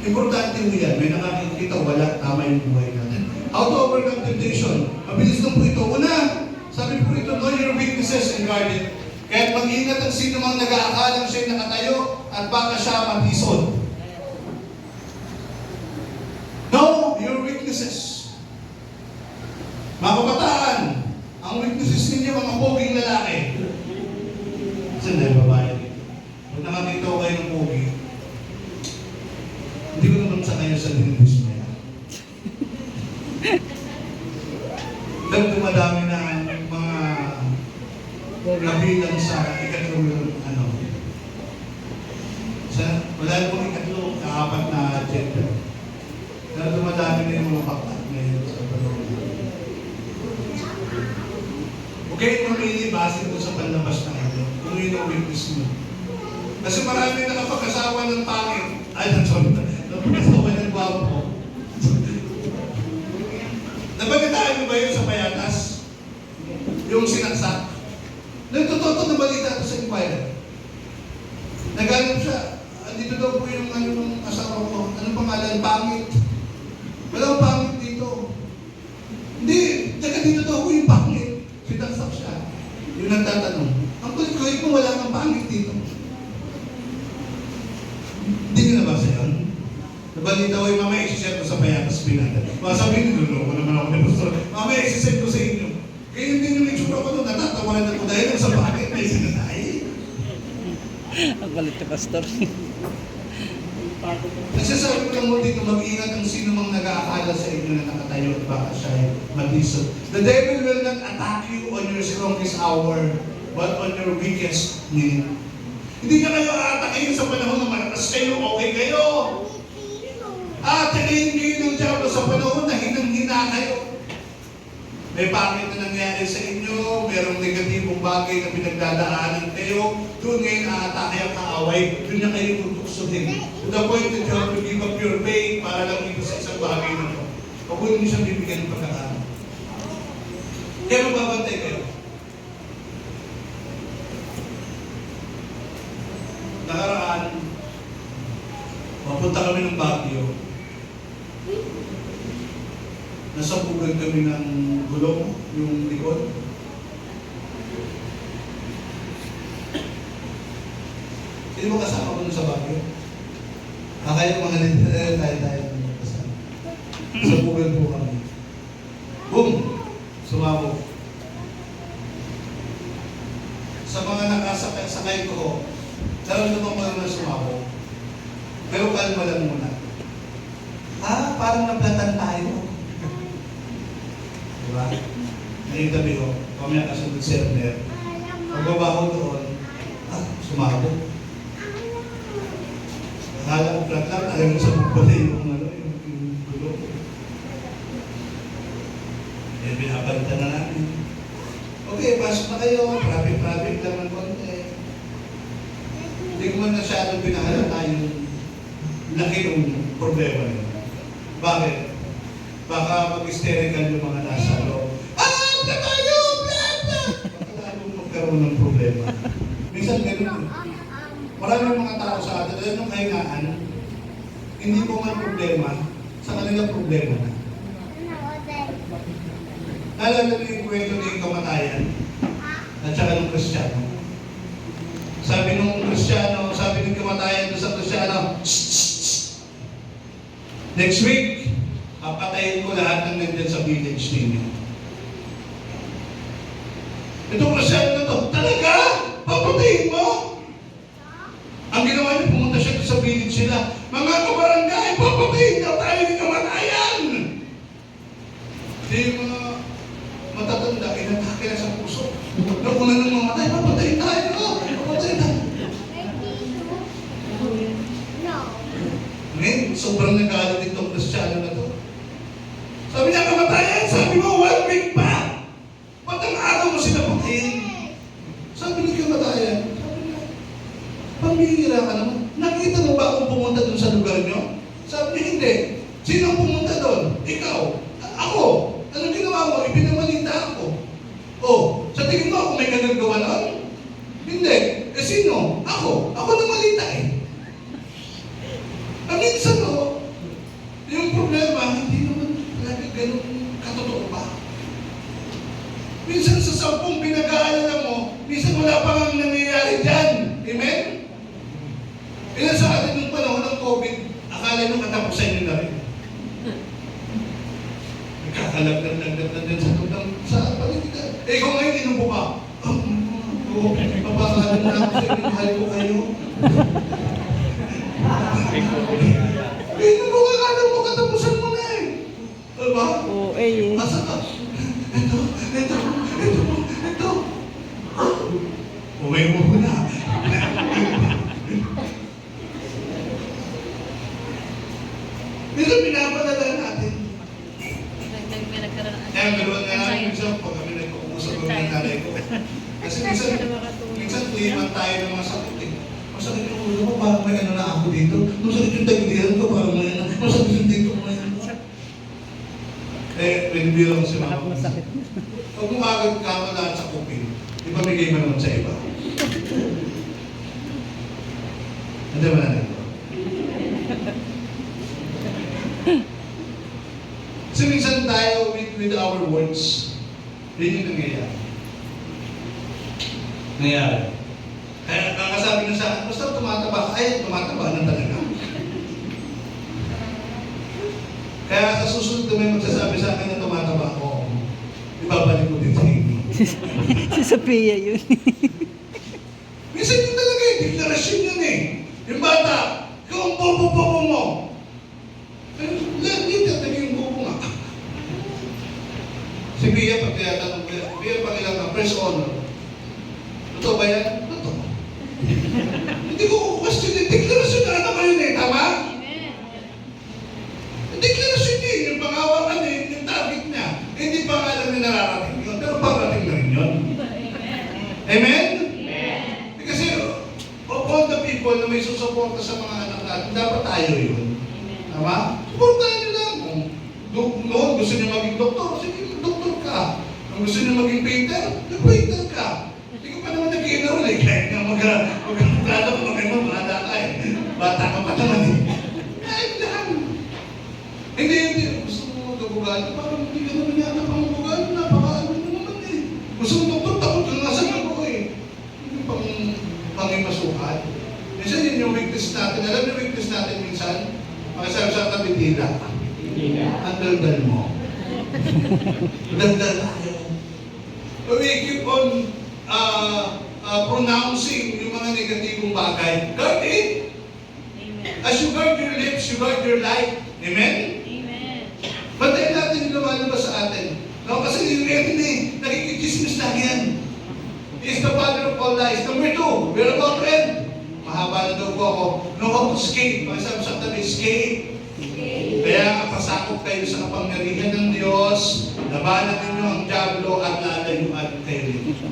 Importante mo yan. May nakakikita, wala, tama yung buhay natin. How to overcome temptation? Mabilis lang po ito. Una, sabi po ito, know your weaknesses and guard it. Kaya mag-iingat ang sino mang nag-aakalang siya'y nakatayo at baka siya matisod. Know your weaknesses. Mga kabataan, ang weaknesses ninyo, mga poging lalaki. Saan na yung babae? Pag nakakita ko kayo ng pogi, hindi ko naman sa kayo sa dinibus mo yan. Dahil dumadami na mga kabilang sa ikatlong wala pong ikatlo, kaapat na gender. Dahil dumadami na yung mga paktak ngayon sa panahon. Okay, mamili base doon sa panlabas na ito. Kung yun ang weakness mo. Kasi marami nakapag-asawa ng pangit. Nakapag-asawa ng gwapo. Nabalitaan niyo ba yun sa Payatas? Yung sinaksak? Nagtotoo na balita ito sa Inquirer. Nagalit siya. Andito daw po yung ng asawa ko. Anong pangalan? Pangit. Walang pangit dito. Hindi. Taga dito daw po yung pangit. Sinaksak siya. Yung nagtatanong. Ang kulit-kulit mo, wala kang pangit dito. Hindi nyo nabasa yun? Nabalita ko yung mamaya isi-share ko sa Payatas Pinada. Masabihin nyo, ko naman ako ni Pastor. Mamaya isi-share ko sa inyo. Kaya hindi nyo itsura ko doon, natatawanan ako dahil sa bakit may sinatay. Ang galit ni Pastor. Nagsasabi ko lang mo dito, mag-ingat ang sino mang nag-aakala sa inyo na nakatayo at baka siya ay matisod. The devil will not attack you on your strongest hour, but on your weakest minute. Hindi niya kayo aatakin sa panahon na malakas kayo, okay kayo. Aatakin kayo ng Diablo sa panahon na hinang-hina kayo. May pangit na nangyari sa inyo, merong negatibong bagay na pinagdadaanan kayo, doon ngayon aatake ang kaaway, doon niya kayo tutuksuhin. To the point that you have to give up your faith para lang ito sa isang bagay na ito. Huwag mo niyo siyang bibigyan ng pagkakaroon. Kaya magbabantay kayo. Nakaraan, mapunta kami ng Baguio. Nasabugan kami ng gulong, yung likod. Sino ba kasama ko nun sa Baguio? Kayo mga tayo kasama. Nasabugan po kami. Boom! Sumabog. Sa mga nakasakay ko, naramdaman ko naman sumabog. Pero kalma lang muna. Parang naplatan tayo. Diba? Naitabi ko, mamaya kasunod server. Pagbaba ko doon, sumabog. Akala ko flat lang, ayaw mo sa pagpala yung gulo. Eh, binabalitan na namin. Okay, pasok na kayo. Traffic lang ng konti. Hindi ko man masyadong pinahalata yung laki ng problema nyo. Bakit? Baka mag-hysterical yung mga nasa loob. Bla tayo! Bla! Baka lalong magkaroon ng problema. Minsan ganun. Maraming mga tao sa atin, dahil nung kahingaan, hindi po man problema, sa kanila problema na. Naalala niyo yung kwento ng kamatayan at saka ng Kristiyano. Sabi ng Kristiyano, sabi ng kamatayan doon sa Kristiyano, next week, papatayin ko lahat ng nandyan sa village ninyo. Itong Kristiyano na to, talaga? Papatayin mo? Ang ginawa niya, pumunta siya doon sa village nila, mga kabarangay, papatayin niya tayo ng kamatayan! Hindi yung mga matatanda, inatake na sa puso. Nung una nang mamatay, papatayin tayo, no? Papatayin tayo. Ngayon, sobrang nagalit itong Kristiyano na to. Sabi niya, kamatayan, sabi mo, 1 week pa! Ba't ang araw mo sila patayin? Sabi niya, kamatayan, sabi niya, pambihira ka naman. Nakita mo ba akong pumunta doon sa lugar niyo? Sabi niya, hindi. Sino pumunta doon? Ikaw. Ako. Anong ginawa mo? Ipinamalita ako. Oh, sa tingin mo ako may gagagawa nun? Hindi. Eh sino? Ako. Ako namalita eh. Minsan yung problema, hindi naman talaga ganun katotoo pa. Minsan sa 10 pinag-aalala mo, minsan wala pa nga nangyayari dyan. Amen? Ilan sa atin nung panahon ng COVID, akala nyo katapusan nyo na rin. Nagkakalagdag din sa tutang sa palitan. Eh kung ngayon inubo ka, papakalan na ako sa inyo, mahal ko kayo. Inubo ka, kala mo katapusan mo na eh. Diba? Oo, eh. Asa ka? Ito. Uwi mo na. Pero pinapadala natin. Kaya ganoon nga namin minsan pag kami nagkukusap kami ng nanay ko. Kasi minsan tuliman tayo ng masakit eh. Masakit yung ulo ko, parang may ano na ako dito. Masakit yung tagdihan ko, parang may ano. Masakit yung dito ko ngayon. Pinibiro ko si mama. Masakit. Pag umagad ka mo lahat sa kupin, ipamigay mo naman sa iba. Hindi ba nanay ko? Kasi minsan tayo with our words, yun yung nangyayari. Kaya kakasabi nyo sa akin, basta tumataba ka, ay tumataba na talaga. Kaya sa susunod na may magsasabi sa akin na tumataba ako, ibabalik ko din sa inyo. Si Sophia yun. Minsan yun talaga eh, deklarasyon yun eh. Yung bata, kung bobo-bobo mo, dito, naging bobo nga. Si Bia, pag tinatanong, Bia, pakilang ka, press honor. Totoo ba yan? Totoo. Hindi ko question eh, deklarasyon na naman yun eh, tama? Deklarasyon yun, yung pangawakan eh, yung target niya. Hindi pa nga alam na nararating yun, pero parating na rin yun. Amen? Kasi of all the people na may susuporta sa mga anak natin, dapat tayo yun. Tama? Suportahan nyo lang. Kung noon gusto nyo maging doktor, sige, doktor ka. Kung gusto nyo maging painter, nag-painter ka. Hindi ko pa naman nag-enroll eh. Kahit na mag-plano ko mag-enroll, bata ka eh. Bata ka pa naman eh. Kahit lang. Hindi. Gusto mo pag-ugali, parang hindi ka naman yata pang-ugali, napakaano mo naman eh. Gusto mo doktor, takot ka nga sa ako eh. Hindi pang-imasukan. Minsan yun yung weakness natin. Alam yung weakness natin minsan? Makasabi sa tabi, tila. Ang daldal mo. Daldal tayo. We keep on pronouncing yung mga negatibong bagay. Guard it. As you guard your lips, you guard your life. Amen? Amen. Bantayan natin yung lumalabas sa atin. No, kasi yung enemy, nakikikismis lang yan. He is the father of all lies. Number 2, we're about to end. Mahaba na daw po ako. Know how to escape. Pag-sabi sa tabi, escape. Kaya pasakop kayo sa kapangyarihan ng Diyos, labanan ninyo ang diablo at lalayuan kayo nito.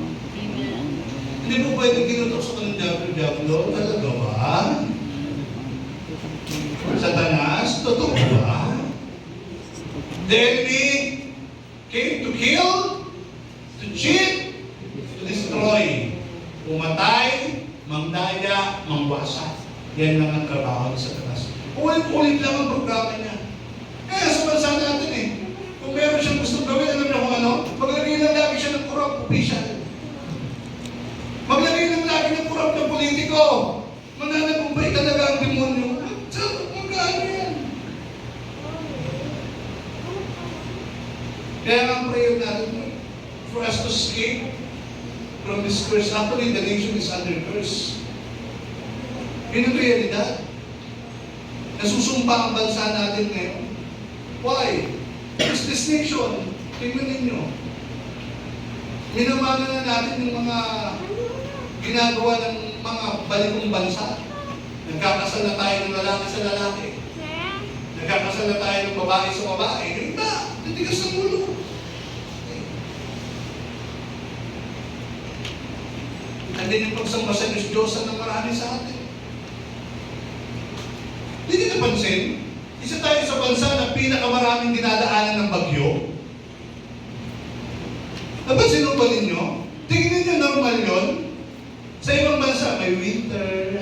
Hindi po pwede ginutok ng diablo. Talaga ba? Satanas, totoo ba? The enemy came to kill, to cheat, to destroy. Pumatay, mangdaya, mangwasak. Yan lang ang trabaho ng Satanas. Ulit-ulit lang ang programa niya. Kaya sa bansa natin eh, kung meron siyang gustong gawin, alam niyo kung ano? Maglagay lang lagi siya ng corrupt official. Maglagay lang lagi ng corrupt na politiko. Mananagumpay talaga ang demonyo. Magkano yan? Kaya ang prayer natin, for us to escape from this curse. Actually, the nation is under curse. Yun ang realidad. Nasusumpa ang bansa natin ngayon. Why? Because this nation, tingnan ninyo, minamana na natin yung mga ginagawa ng mga balikong bansa. Nagkakasal na tayo ng lalaki sa lalaki. Nagkakasal na tayo ng babae sa babae. Yung iba, titigas ng ulo. Andin yung pagsamba sa Diyos ng marami sa atin. Hindi niyo napansin? Isa tayo sa bansa na pinakamaraming dinadaanan ng bagyo. Napansin mo ba ninyo? Tingnan niyo normal yun. Sa ibang bansa, may winter,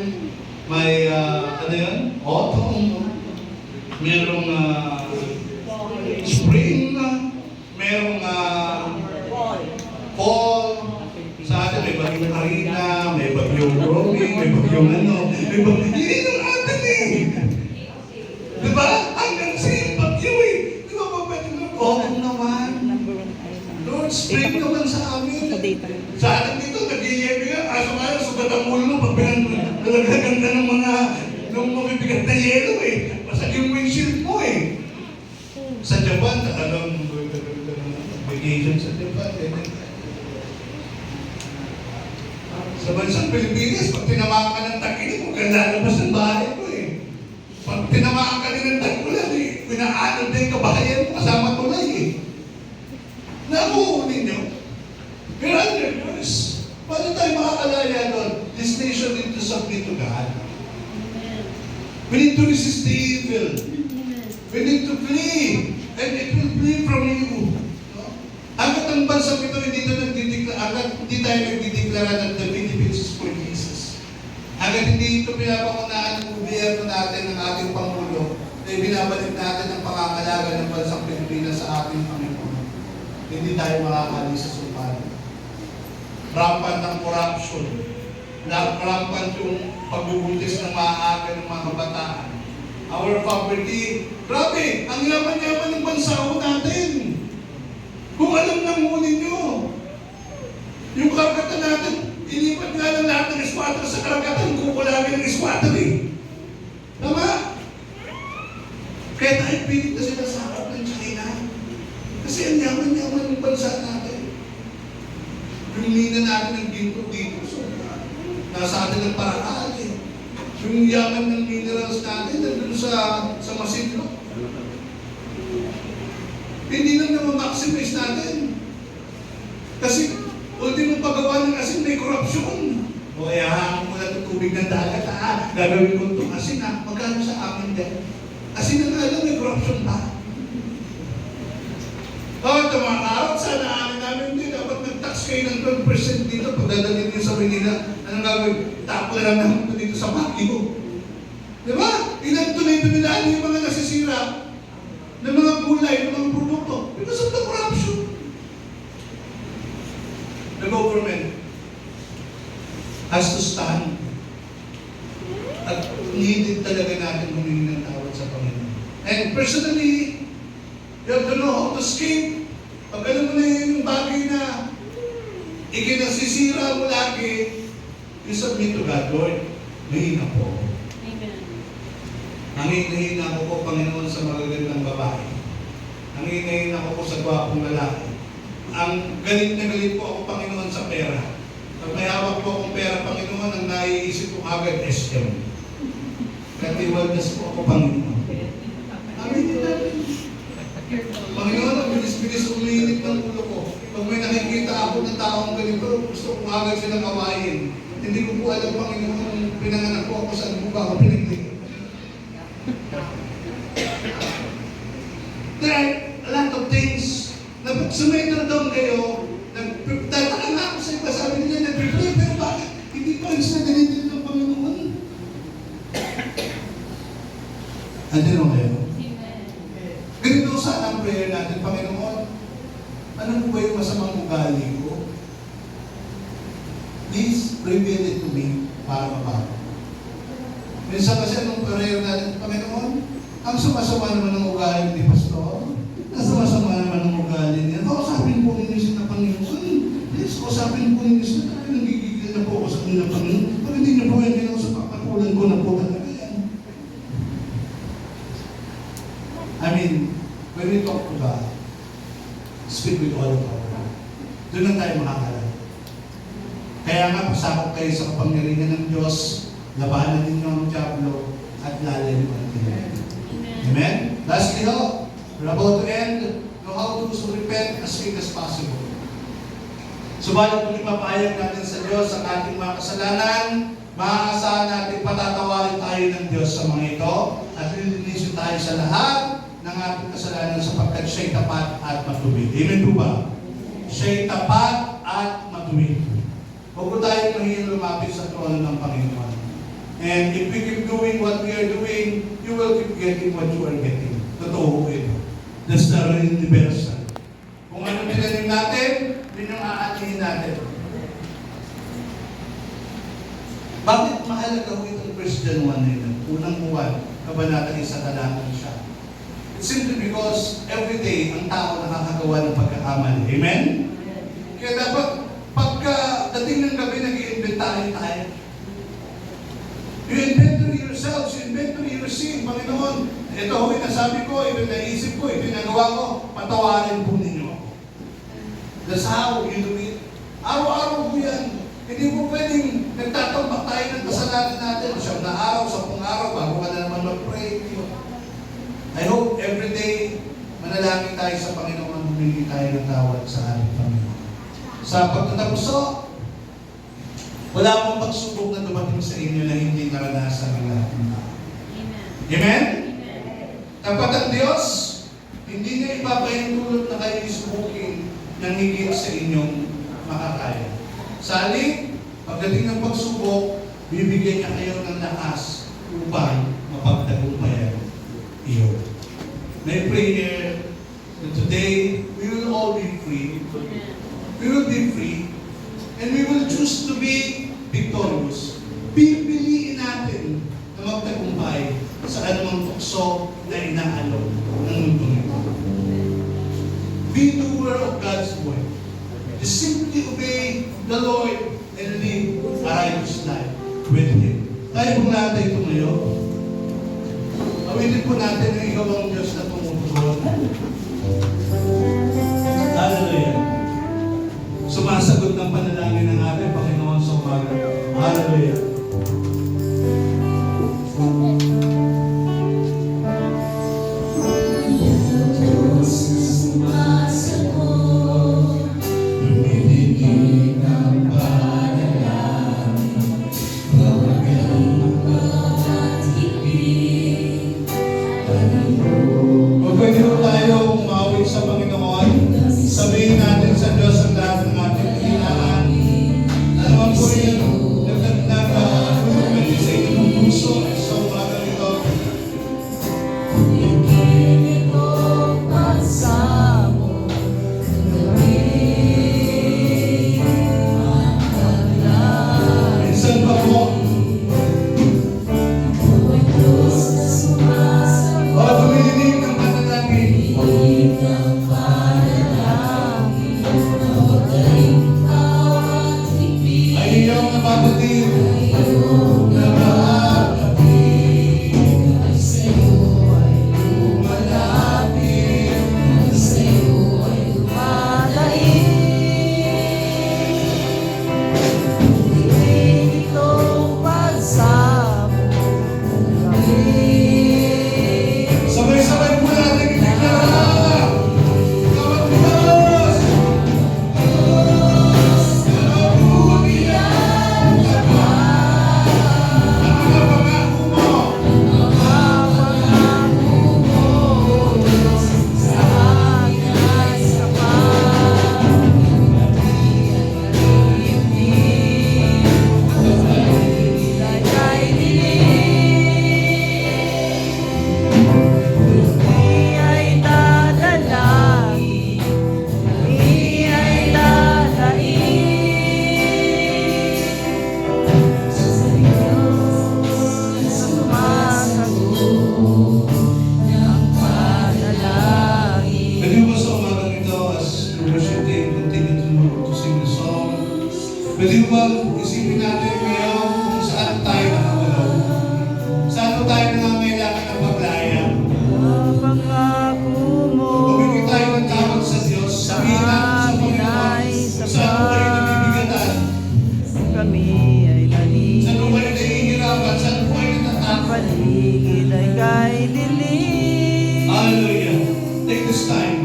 may, ano yun? Autumn, merong spring, merong fall. Sa atin, may bagyong Karina, may bagyong Romy, may bagyong ano, may bagyong... Yun yung atin eh! Diba? Hanggang sa'yo bagyo eh! Di ba ba pwede na? Autumn naman. Lord, spring naman sa amin. Sa atin dito, nag-iyebi nga, kaso nga yung sugat ang ulo, pag pinagaganda ng mga mabibigat na yelo eh. Basag yung windshield mo eh. Sa Japan, talagang vacation sa Japan. Sa bansang Pilipinas, pag tinamaan ka ng takinig, huwag kang lalabas ng bahay mo eh. Pag tinamaan ka rin ng tagulan eh, pinaanod na yung kabahayan mo kasama tulay eh. Nakukunin nyo. We're under curse. Paano tayo makakalaya doon? This nation need to submit to God. We need to resist the evil. We need to flee. And it will flee from you. No? Hanggat ang bansang ito hindi tayo nagdideklara ng the Philippines is for Jesus. Hanggat hindi ito pinapangunahan ng gobyerno natin, ng ating Pangulo, ay binabalik natin ang pangangalaga ng bansang Pilipinas sa ating Panginoon. Hindi tayo makakali sa sultan. Rampant ang corruption. Rampant yung pagbubuntis ng maaga ng mga kabataan. Our poverty. Grabe, ang yaman-yaman ng bansa natin. Kung alam ng huli nyo, yung karagatan natin, inipat nga lang lahat ng squatter sa karagatan, kukulagin ng squatter eh. Tama? Kaya tayo pilit na sila sa harap ng China. Kasi ang yaman-yaman ng bansa natin. Yung mina natin ng ginto dito, so nasa atin ng paraan eh. Yung yaman ng minerals natin, nandun sa Masidlo. Hindi lang na-maximize natin. Kasi, ultimo paggawa ng asin, may korupsyon. O kaya, hangin mo na itong tubig ng dagat, gagawin ko itong asin, magkano sa amin din? Asin na nga lang, may korupsyon pa. Ito mga kaawat, sana amin namin din, dapat nag-tax kayo ng 12% dito, pagdadalhin nyo sa Manila, anong gagawin? Tapo na lang naman ito dito sa Baguio. Diba? Inagtunay-tunay yung mga nasisira ng mga gulay, ng mga produkto. has to stand. At needed talaga natin humingi ng tawad sa Panginoon. And personally, you have to know how to escape. Pag alam mo na yung bagay na ikinasisira mo lagi, you submit to God. Lord, mahina po. Amen. Nangihina ko po, Panginoon, sa magagandang babae. Nangihina ko po sa gwapong lalaki. Ang galit na galit po ako, Panginoon, sa pera. Pag may hawak po akong pera, Panginoon, ang naiisip ko agad, SM. Katiwaldas po ako, Panginoon. Amin din natin. Panginoon, ang bilis-bilis umiinit ng ulo ko. Pag may nakikita ako ng taong ganito, gusto ko agad silang awayin. Hindi ko po alam, Panginoon, pinanganak ko ako saan mo ba ako pinaglig. There are a lot of things na pag sumenter down kayo, nagtataka nga ako sa iba, sabi nila, nag-pray, pero bakit? Hindi pa rin sila ganito ng Panginoon. Andun mo kayo? Ganito sana ang prayer natin, Panginoon. Ano po ba yung masamang ugali ko? Please, reveal it to me para mabago. Minsan kasi anong prayer natin, Panginoon, ang sumasama naman ng ugali ni Pastor, ang sumasama naman ng ugali niya. Kausapin po ninyo siya na Panginoon. Please, kausapin po ninyo siya na nagigigil na po ako sa kanya, Panginoon. Pag hindi niyo po yan ginausap, papatulan ko na po talaga yan. I mean, when we talk to God, speak with all of our heart. Doon lang tayo makakalan. Kaya nga, pasakop kayo sa kapangyarihan ng Diyos, labanan ninyo ang Diablo, at lalay mo ang Amen. Amen? Lastly, we're about to end. Know how to repent as quick as possible. Subalit kung ipapayag natin sa Diyos ang ating mga kasalanan, maaasahan natin patatawarin tayo ng Diyos sa mga ito at lilinisin tayo sa lahat ng ating kasalanan sapagkat siya'y tapat at matuwid. Amen po ba? Siya'y tapat at matuwid. Huwag po tayo mahihing lumapit sa trono ng Panginoon. And if we keep doing what we are doing, you will keep getting what you are getting. Totoo po ito. That's the universal. Kung ano tinanim natin, yun yung aanihin natin. Bakit mahalaga ho itong Christian 1 nila? Unang buwan, kabanata isa talagang siya. It's simply because every day, ang tao nakakagawa ng pagkakamali. Amen? Kaya dapat, pagka dating ng gabi, nag-i-inventory tayo. You inventory yourselves, you inventory your sin. Panginoon, ito ho nasabi ko, ito naisip ko, ito nagawa ko, patawarin po ninyo ako. That's how you do it. Araw-araw po yan. Hindi po pwedeng nagtatambak tayo ng kasalanan natin. 7 na araw, 10 araw, bago ka na naman mag-pray. I hope every day, manalangin tayo sa Panginoon, humingi tayo ng tawad sa ating Panginoon. Sa pagtatapos wala pong pagsubok na dumating sa inyo na hindi naranasan ng lahat ng tao. Amen? Dapat ang Diyos, hindi niya ipapahintulot na kayo isubukin ng higit sa inyong makakaya. Sa halip, pagdating ng pagsubok, bibigyan niya kayo ng lakas upang mapagtagumpayan iyo. My prayer that today, we will all be free. We will be free. And we will choose to be victorious. Pipiliin natin na magtagumpay sa anumang tukso na inaalok ng mundo nito. Be doer of God's word. Just simply obey the Lord and live a righteous life with Him. Tayo pong lahat ay tumayo. Awitin po natin ang ikaw ang Diyos na tumutugon. Hallelujah. Sumasagot ng panalangin ng ating Panginoon sa umaga. Hallelujah. Oh Pwede mo ba isipin natin ngayon kung saan tayo nakawalaw? Saan tayo nangangailangan ng maglaya? Pangako mo Bumigay tayo ng tawag sa Diyos. Sabihin natin sa Panginoon kung saan po kayo nabibigatan, kami ay saan po nalilito. kayo nahihirapan, saan po kayo natatakot. Paligid ay kay dilim. Hallelujah. Take this time.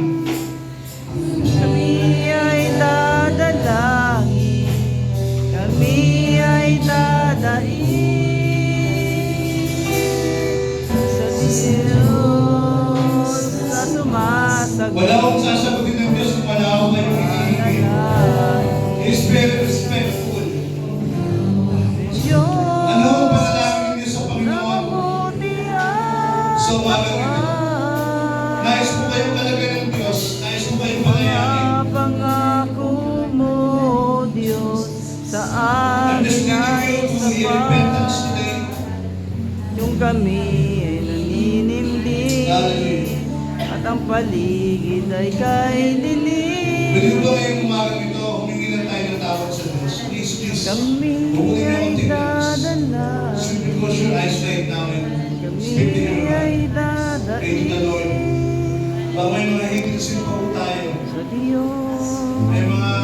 Kami ay dadalangin, kami ay dadaig sa Diyos na sumasagot. Wala akong sasagutin ng Diyos kung wala akong kayo hihingin. He is very respectful. Ano ang panalangin niyo sa Panginoon? So, mga nais po kayong kalagay ng Diyos. Nais po kayong pangayangin. Pangako mo, Diyos, sa I'm just amin leading ay you to the repentance sapat. today. Yung kami ay naninimdim, at ang paligid ay kay dilim. Pwede ba ngayong umagang ito, humingi lang tayo ng tawad sa Diyos. Please, please. Kami Huwag niyo ay akong tingnan. dadala, Simply close your eyes right now and kami speak to your ay heart. Pray to the Lord. dadaig Baka may mga higit sin po tayo. sa Diyos May mga na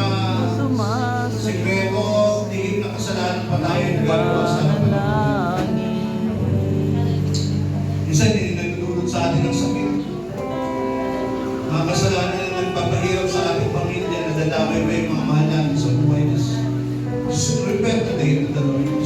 sumasagot. sikreto, tingin na kasalanan pa tayo yung gagawa sa atin. Manalangin. Minsan, hindi nagdudulot sa atin ng sakit. Mga kasalanan na nagpapahirap sa ating pamilya, nadadamay ba yung mga mahal natin sa buhay. Just repent today to the Lord.